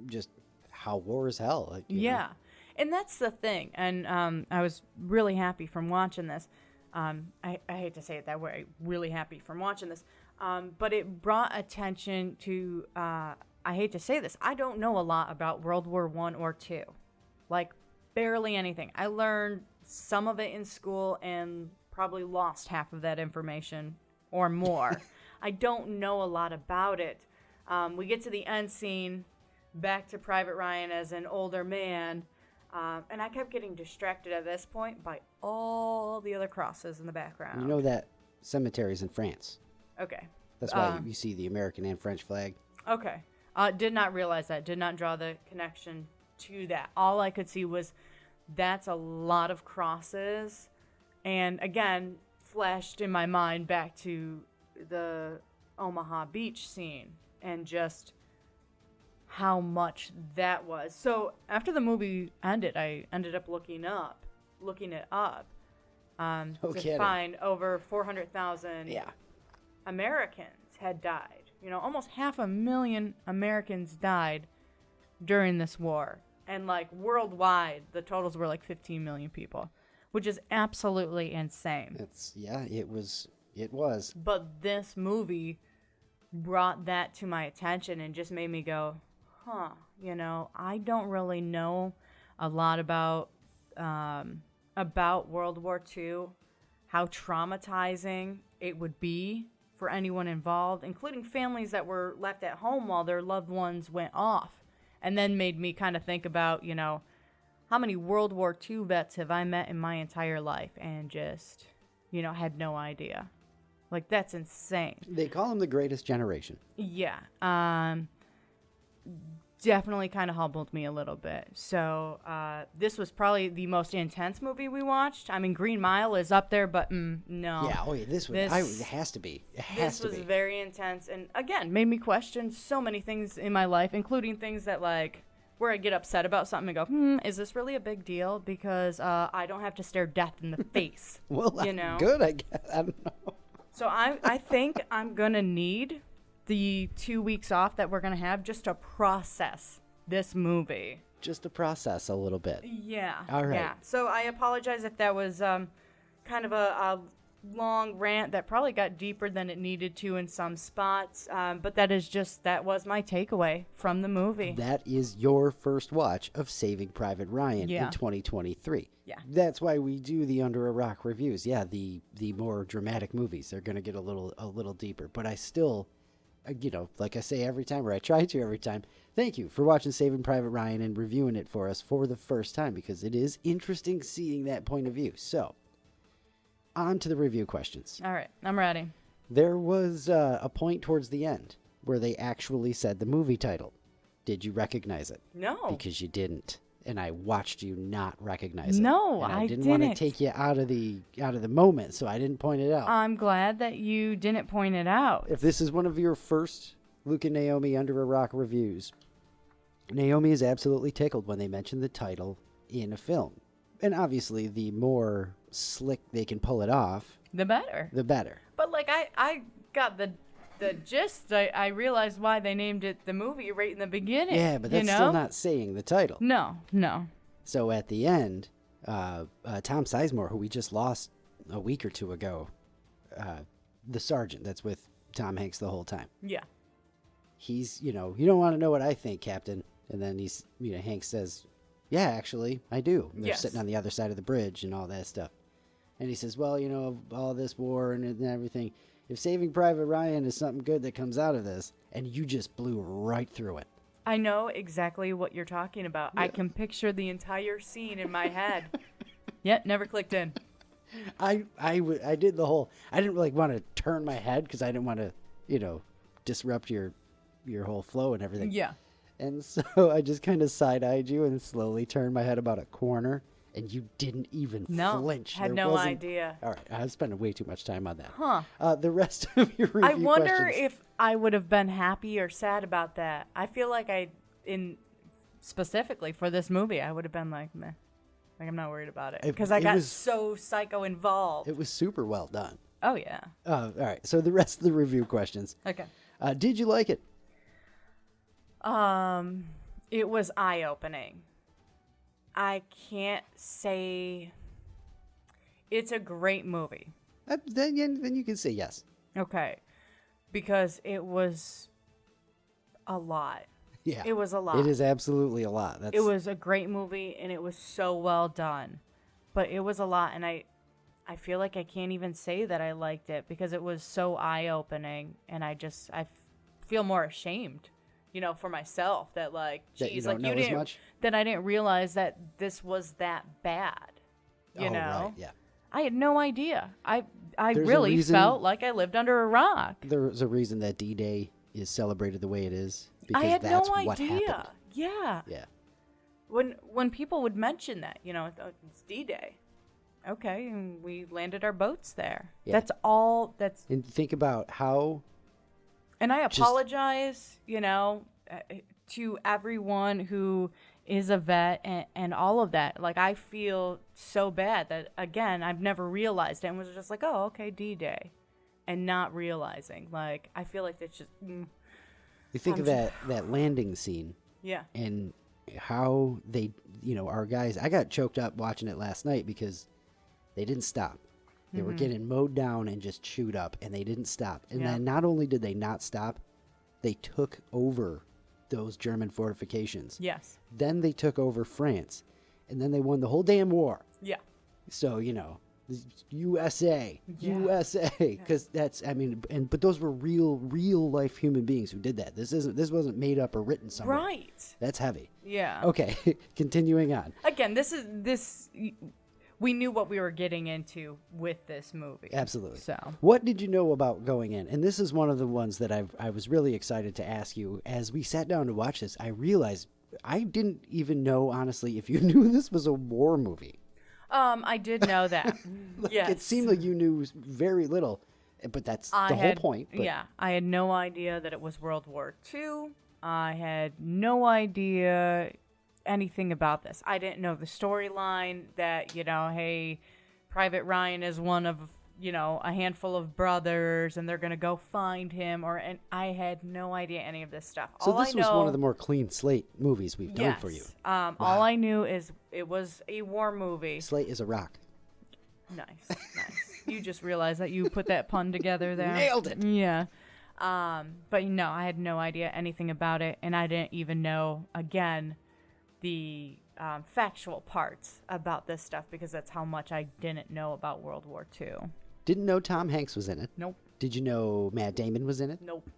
just how war is hell. Like, yeah. Know. And that's the thing. And I was really happy from watching this. I hate to say it that way, really happy from watching this. But it brought attention to, I hate to say this, I don't know a lot about World War I or II. Like, barely anything. I learned some of it in school and probably lost half of that information or more. I don't know a lot about it. We get to the end scene, back to Private Ryan as an older man, and I kept getting distracted at this point by all the other crosses in the background. You know that cemetery's in France. Okay. That's why you see the American and French flag. Okay. Did not realize that. Did not draw the connection to that. All I could see was that's a lot of crosses. And again, flashed in my mind back to the Omaha Beach scene and just how much that was. So after the movie ended, I ended up looking it up to find over 400,000 Americans had died. You know, almost 500,000 Americans died during this war. And, like, worldwide, the totals were, like, 15 million people, which is absolutely insane. It was. But this movie brought that to my attention and just made me go, I don't really know a lot about World War II, how traumatizing it would be for anyone involved, including families that were left at home while their loved ones went off. And then made me kind of think about, how many World War II vets have I met in my entire life and just, had no idea. Like, that's insane. They call them the greatest generation. Yeah. Definitely kind of humbled me a little bit. So this was probably the most intense movie we watched. I mean, Green Mile is up there, but no. Yeah, it has to be. This was very intense, and again, made me question so many things in my life, including things that, like, where I get upset about something and go, is this really a big deal? Because I don't have to stare death in the face. Well, good, I guess. I don't know. So I think I'm going to need the 2 weeks off that we're going to have just to process this movie. Just to process a little bit. Yeah. All right. Yeah. So I apologize if that was kind of a long rant that probably got deeper than it needed to in some spots. But that was my takeaway from the movie. That is your first watch of Saving Private Ryan in 2023. Yeah. That's why we do the Under a Rock reviews. Yeah, the more dramatic movies, they're going to get a little deeper. But I still, like I say every time, or I try to every time, thank you for watching Saving Private Ryan and reviewing it for us for the first time, because it is interesting seeing that point of view. So, on to the review questions. All right, I'm ready. There was a point towards the end where they actually said the movie title. Did you recognize it? No. Because you didn't. And I watched you not recognize it. No, and I didn't want to take you out of the moment, so I didn't point it out. I'm glad that you didn't point it out. If this is one of your first Luke and Naomi Under a Rock reviews, Naomi is absolutely tickled when they mention the title in a film. And obviously, the more slick they can pull it off, the better. The better. But, like, I got the gist. I realized why they named it the movie right in the beginning. Yeah, but that's still not saying the title. No. So at the end, Tom Sizemore, who we just lost a week or two ago, the sergeant that's with Tom Hanks the whole time. Yeah. He's, you don't want to know what I think, Captain. And then Hanks says, yeah, actually, I do. And they're sitting on the other side of the bridge and all that stuff. And he says, well, all this war and everything, if Saving Private Ryan is something good that comes out of this, and you just blew right through it. I know exactly what you're talking about. Yeah. I can picture the entire scene in my head. Yet, never clicked in. I did the whole, I didn't really want to turn my head because I didn't want to, disrupt your whole flow and everything. Yeah. And so I just kind of side-eyed you and slowly turned my head about a corner, and you didn't even flinch. Had no idea. All right, I was spending way too much time on that. Huh. The rest of your review I wonder questions. if I would have been happy or sad about that. I feel like specifically for this movie, I would have been like, meh. Like, I'm not worried about it. Because I got so psycho involved. It was super well done. Oh, yeah. All right, so the rest of the review questions. Okay. Did you like it? It was eye-opening. I can't say it's a great movie. Then you can say yes. Okay. Because it was a lot. Yeah. It was a lot. It is absolutely a lot. It was a great movie, and it was so well done. But it was a lot, and I feel like I can't even say that I liked it because it was so eye-opening, and I feel more ashamed. For myself that, like, geez, that you didn't, that I didn't realize that this was that bad. Right, yeah. I had no idea. I really felt like I lived under a rock. There's a reason that D-Day is celebrated the way it is. Because I had that's no what idea. Happened. Yeah. Yeah. When people would mention that, it's D-Day. Okay, and we landed our boats there. Yeah. That's all. And think about how. And I apologize, to everyone who is a vet and all of that. Like, I feel so bad that, again, I've never realized it and was just like, oh, okay, D-Day. And not realizing. Like, I feel like that's just... You think of that landing scene Yeah. And how they, our guys, I got choked up watching it last night because they didn't stop. They were getting mowed down and just chewed up, and they didn't stop. And then not only did they not stop, they took over those German fortifications. Yes. Then they took over France, and then they won the whole damn war. Yeah. So, USA, because that's, but those were real life human beings who did that. This wasn't made up or written somewhere. Right. That's heavy. Yeah. Okay, continuing on. Again, we knew what we were getting into with this movie. Absolutely. So, what did you know about going in? And this is one of the ones that I was really excited to ask you. As we sat down to watch this, I realized I didn't even know, honestly, if you knew this was a war movie. I did know that. Yes. It seemed like you knew very little, but that's the whole point. But. Yeah, I had no idea that it was World War II. I had no idea anything about this. I didn't know the storyline that, hey, Private Ryan is one of, a handful of brothers and they're going to go find him, and I had no idea any of this stuff. So this was one of the more clean slate movies we've done for you. Wow. All I knew is it was a war movie. Slate is a rock. Nice. You just realized that you put that pun together there. Nailed it. Yeah. But no, I had no idea anything about it, and I didn't even know, again, the factual parts about this stuff, because that's how much I didn't know about World War II. Didn't know Tom Hanks was in it. Nope. Did you know Matt Damon was in it? Nope.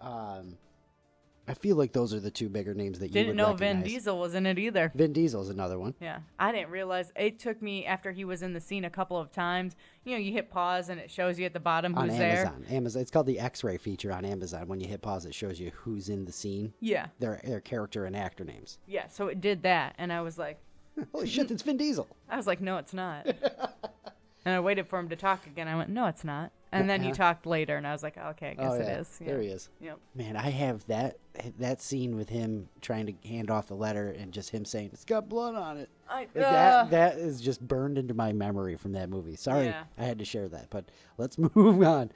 I feel like those are the two bigger names that you didn't would know recognize. Vin Diesel was in it either. Vin Diesel's another one. Yeah, I didn't realize. It took me, after he was in the scene a couple of times, you hit pause and it shows you at the bottom who's on there. Amazon. It's called the X-ray feature on Amazon. When you hit pause, it shows you who's in the scene. Yeah. Their character and actor names. Yeah, so it did that, and I was like, holy shit, it's Vin Diesel. I was like, no, it's not. And I waited for him to talk again. I went, no, it's not. And then he talked later, and I was like, okay, I guess it is. Yeah. There he is. Yep. Man, I have that scene with him trying to hand off the letter and just him saying, it's got blood on it. That is just burned into my memory from that movie. Sorry, I had to share that, but let's move on.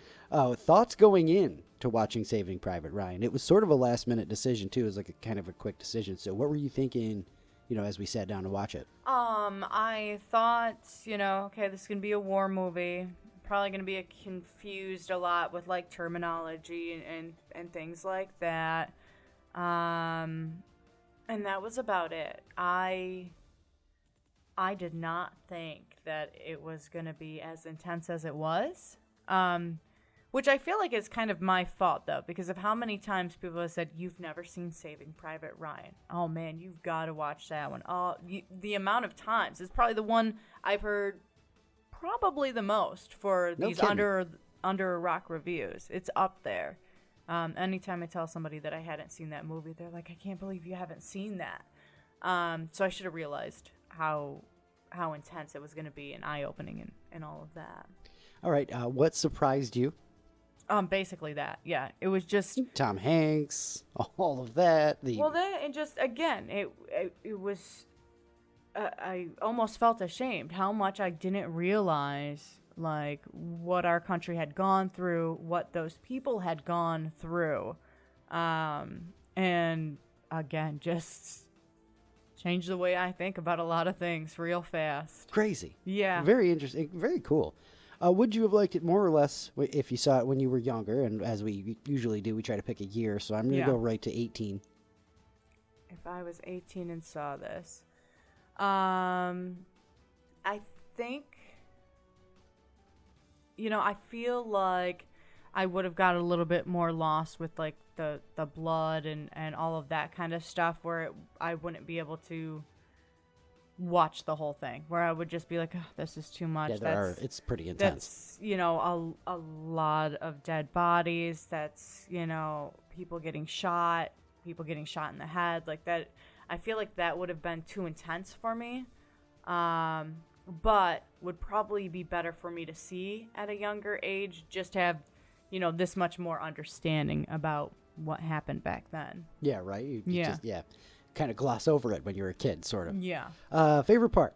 Thoughts going in to watching Saving Private Ryan? It was sort of a last-minute decision, too. It was like a kind of a quick decision. So what were you thinking, as we sat down to watch it? I thought, okay, this is going to be a war movie. Probably going to be confused a lot with like terminology and things like that. And that was about it. I did not think that it was going to be as intense as it was. Which I feel like is kind of my fault, though, because of how many times people have said, you've never seen Saving Private Ryan. Oh, man, you've got to watch that one. The amount of times is probably the one I've heard probably the most for these under a rock reviews. It's up there. Anytime I tell somebody that I hadn't seen that movie, they're like, I can't believe you haven't seen that. So I should have realized how intense it was going to be and eye-opening and all of that. All right. What surprised you? Basically that. Yeah. It was just Tom Hanks, all of that. And just, again, it was, I almost felt ashamed how much I didn't realize, like, what our country had gone through, what those people had gone through. And again, just changed the way I think about a lot of things real fast. Crazy. Yeah. Very interesting. Very cool. Would you have liked it more or less if you saw it when you were younger? And as we usually do, we try to pick a year. So I'm going to go right to 18. If I was 18 and saw this, I think, I feel like I would have got a little bit more lost with like the blood and all of that kind of stuff, where I wouldn't be able to watch the whole thing, where I would just be like, oh, this is too much. Yeah, it's pretty intense. That's, a lot of dead bodies. That's, people getting shot in the head, like that. I feel like that would have been too intense for me, but would probably be better for me to see at a younger age, just to have, this much more understanding about what happened back then. Yeah, right? You just, kind of gloss over it when you're a kid, sort of. Yeah. Favorite part?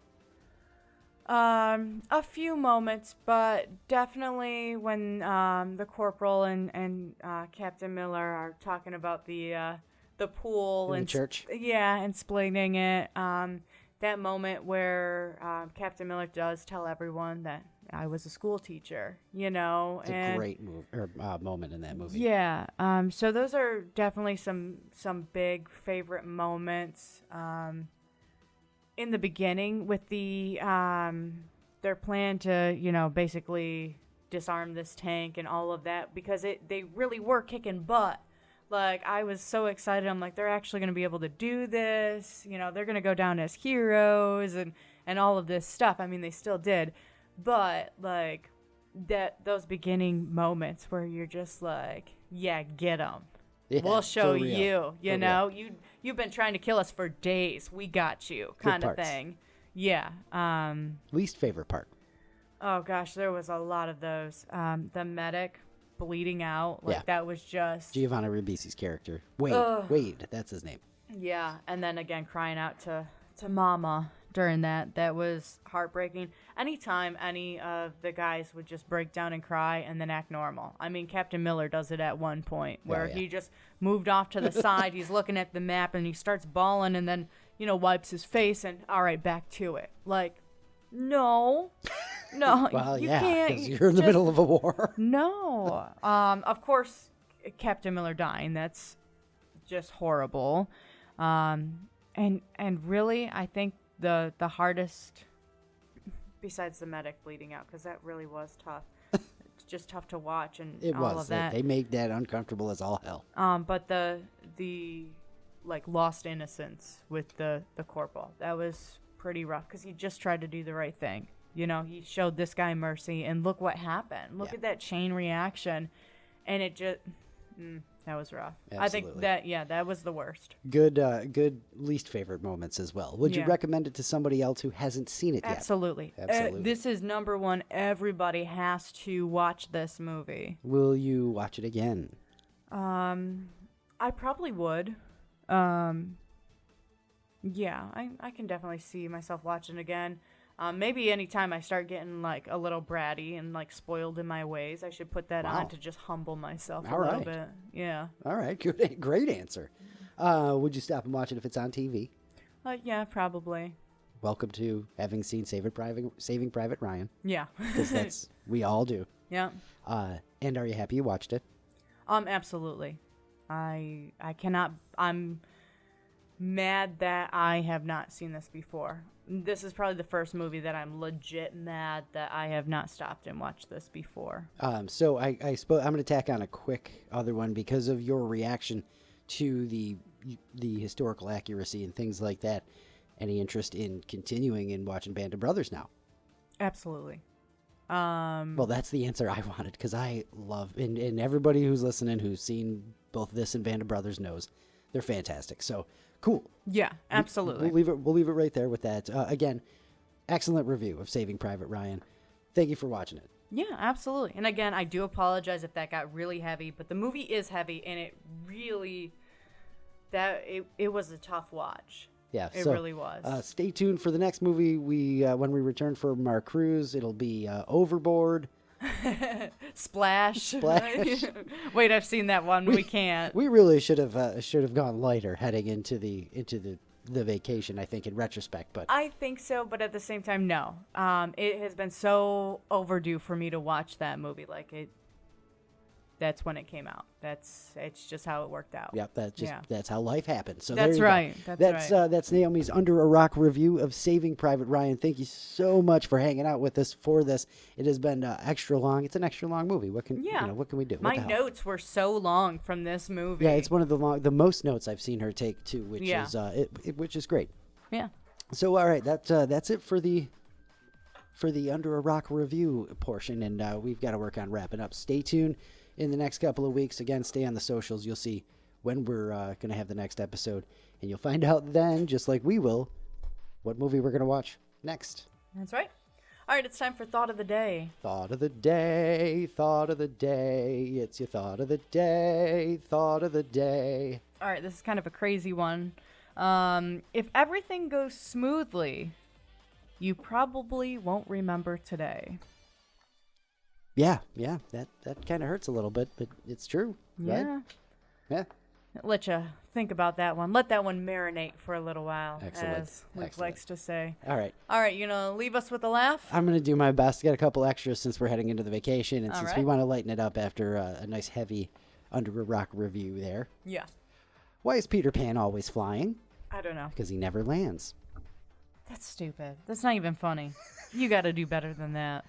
A few moments, but definitely when the corporal and Captain Miller are talking about the the pool In and the church. Yeah, and explaining it. That moment where Captain Miller does tell everyone that I was a school teacher, you know. It's a great moment in that movie. Yeah. So those are definitely some big favorite moments. In the beginning with the their plan to, you know, basically disarm this tank and all of that, because they really were kicking butt. Like, I was so excited. I'm like, they're actually going to be able to do this. You know, they're going to go down as heroes and all of this stuff. I mean, they still did. But, like, those beginning moments where you're just like, yeah, get them. Yeah, we'll show you, you know. You've been trying to kill us for days. We got you, kind of thing. Yeah. Least favorite part? Oh, gosh, there was a lot of those. The medic bleeding out, like that was just Giovanni Ribisi's character. Wade, that's his name. Yeah, and then again crying out to Mama during that was heartbreaking. Anytime any of the guys would just break down and cry and then act normal. I mean, Captain Miller does it at one point where he just moved off to the side. He's looking at the map and he starts bawling and then, you know, wipes his face and all right, back to it. Like, no. Well, you yeah, can't. because you're in the middle of a war. No. Of course, Captain Miller dying, that's just horrible. And really, I think the hardest, besides the medic bleeding out, because that really was tough. It's just tough to watch and all of that. They make that uncomfortable as all hell. But the like lost innocence with the corporal, that was pretty rough because he just tried to do the right thing. You know, he showed this guy mercy, and look what happened. Look at that chain reaction, and it just that was rough. Absolutely. I think that was the worst. Good least favorite moments as well. Would you recommend it to somebody else who hasn't seen it yet? Absolutely. This is number one. Everybody has to watch this movie. Will you watch it again? I probably would. Yeah, I can definitely see myself watching again. Maybe anytime I start getting like a little bratty and like spoiled in my ways, I should put that on to just humble myself a little bit. Yeah. All right. Good. Great answer. Would you stop and watch it if it's on TV? Yeah, probably. Welcome to having seen Saving Private Ryan. Yeah. Because we all do. Yeah. And are you happy you watched it? Absolutely. I cannot. I'm mad that I have not seen this before. This is probably the first movie that I'm legit mad that I have not stopped and watched this before. So I suppose I'm going to tack on a quick other one because of your reaction to the historical accuracy and things like that. Any interest in continuing and watching Band of Brothers now? Absolutely. Well, that's the answer I wanted because I love and everybody who's listening who's seen both this and Band of Brothers knows they're fantastic. So. Cool. Yeah, absolutely. We'll leave it right there with that. Again, excellent review of Saving Private Ryan. Thank you for watching it. Yeah, absolutely. And again, I do apologize if that got really heavy, but the movie is heavy, and it really it was a tough watch. Yeah, it really was. Stay tuned for the next movie. When we return from our cruise, it'll be Overboard. Splash. Wait, I've seen that one. We can't. We really should have gone lighter heading into the vacation. I think in retrospect, but I think so. But at the same time, no. It has been so overdue for me to watch that movie. Like it. That's when it came out. It's just how it worked out. Yep, that's how life happens. So that's right. That's Naomi's Under a Rock review of Saving Private Ryan. Thank you so much for hanging out with us for this. It has been extra long. It's an extra long movie. What can we do? My notes were so long from this movie. Yeah, it's one of the most notes I've seen her take too, which is great. Yeah. So all right, that's it for the Under a Rock review portion, and we've got to work on wrapping up. Stay tuned. In the next couple of weeks, again, stay on the socials. You'll see when we're going to have the next episode. And you'll find out then, just like we will, what movie we're going to watch next. That's right. All right, it's time for Thought of the Day. Thought of the day, thought of the day. It's your thought of the day, thought of the day. All right, this is kind of a crazy one. If everything goes smoothly, you probably won't remember today. Yeah, that kind of hurts a little bit, but it's true, right? Yeah. Yeah. Let you think about that one. Let that one marinate for a little while, Excellent. as Luke likes to say. All right. All right, leave us with a laugh? I'm going to do my best to get a couple extras since we're heading into the vacation, and All since right. we want to lighten it up after a nice heavy Under a Rock review there. Yeah. Why is Peter Pan always flying? I don't know. Because he never lands. That's stupid. That's not even funny. You got to do better than that.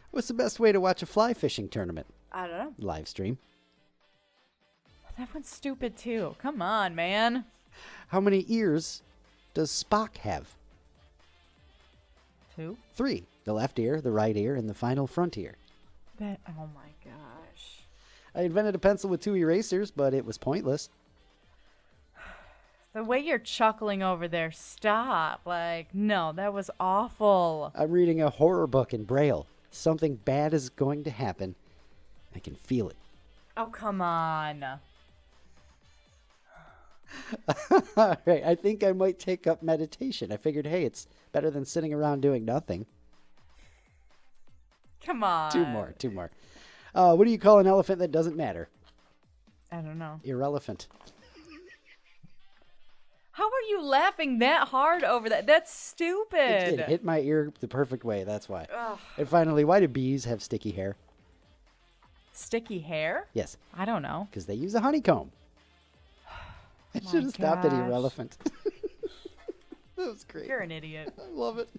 What's the best way to watch a fly fishing tournament? I don't know. Live stream. That one's stupid, too. Come on, man. How many ears does Spock have? 2? 3. The left ear, the right ear, and the final front ear. Oh, my gosh. I invented a pencil with 2 erasers, but it was pointless. The way you're chuckling over there, stop. No, that was awful. I'm reading a horror book in Braille. Something bad is going to happen. I can feel it. Oh, come on. All right, I think I might take up meditation. I figured, hey, it's better than sitting around doing nothing. Come on. 2 more. What do you call an elephant that doesn't matter? I don't know. Irrelevant. How are you laughing that hard over that? That's stupid. It hit my ear the perfect way, that's why. Ugh. And finally, why do bees have sticky hair? Sticky hair? Yes, I don't know. because they use a honeycomb. I should have stopped at gosh. irrelevant. That was great. You're an idiot. I love it.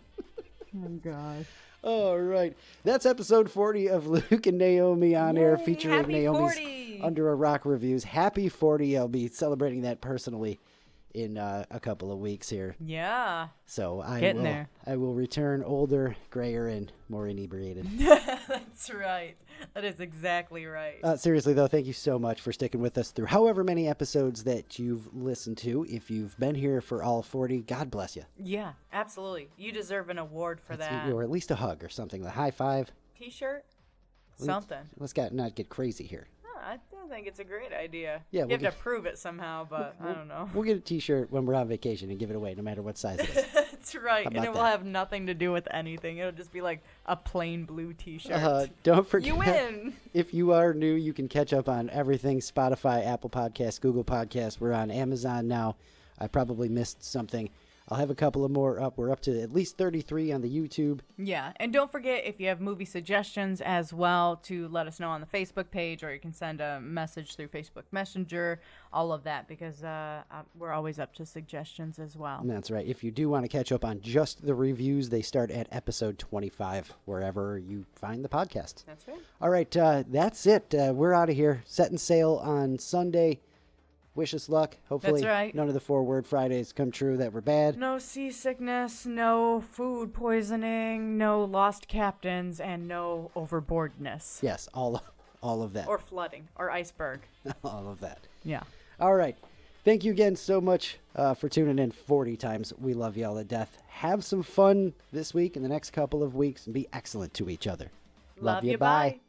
Oh, gosh. All right. That's episode 40 of Luke and Naomi on air, Yay, featuring happy Naomi's 40. Under a Rock reviews. Happy 40. I'll be celebrating that personally in a couple of weeks here. Yeah. So Getting there. I will return older, grayer, and more inebriated. That's right. That is exactly right. Seriously, though, thank you so much for sticking with us through however many episodes that you've listened to. If you've been here for all 40, God bless you. Yeah, absolutely. You deserve an award for that. Or at least a hug or something. A high five. T-shirt? Something. Let's not get crazy here. I don't think it's a great idea. Yeah, you we'll have to prove it somehow, but I don't know. We'll get a T-shirt when we're on vacation and give it away, no matter what size it is. That's right. How And about it will that? have nothing to do with anything. It'll just be like a plain blue T-shirt. Don't forget, You win. If you are new, you can catch up on everything: Spotify, Apple Podcasts, Google Podcasts. We're on Amazon now. I probably missed something. I'll have a couple of more up. We're up to at least 33 on the YouTube. Yeah, and don't forget, if you have movie suggestions as well, to let us know on the Facebook page, or you can send a message through Facebook Messenger, all of that, because we're always up to suggestions as well. That's right. If you do want to catch up on just the reviews, they start at episode 25, wherever you find the podcast. That's right. All right, that's it. We're out of here. Setting sail on Sunday. Wish us luck. Hopefully That's right. none of the 4-word Fridays come true that were bad. No seasickness, no food poisoning, no lost captains, and no overboardness. Yes, all of that. Or flooding, or iceberg. All of that. Yeah. All right. Thank you again so much for tuning in 40 times. We love y'all to death. Have some fun this week and the next couple of weeks and be excellent to each other. Love you. Bye.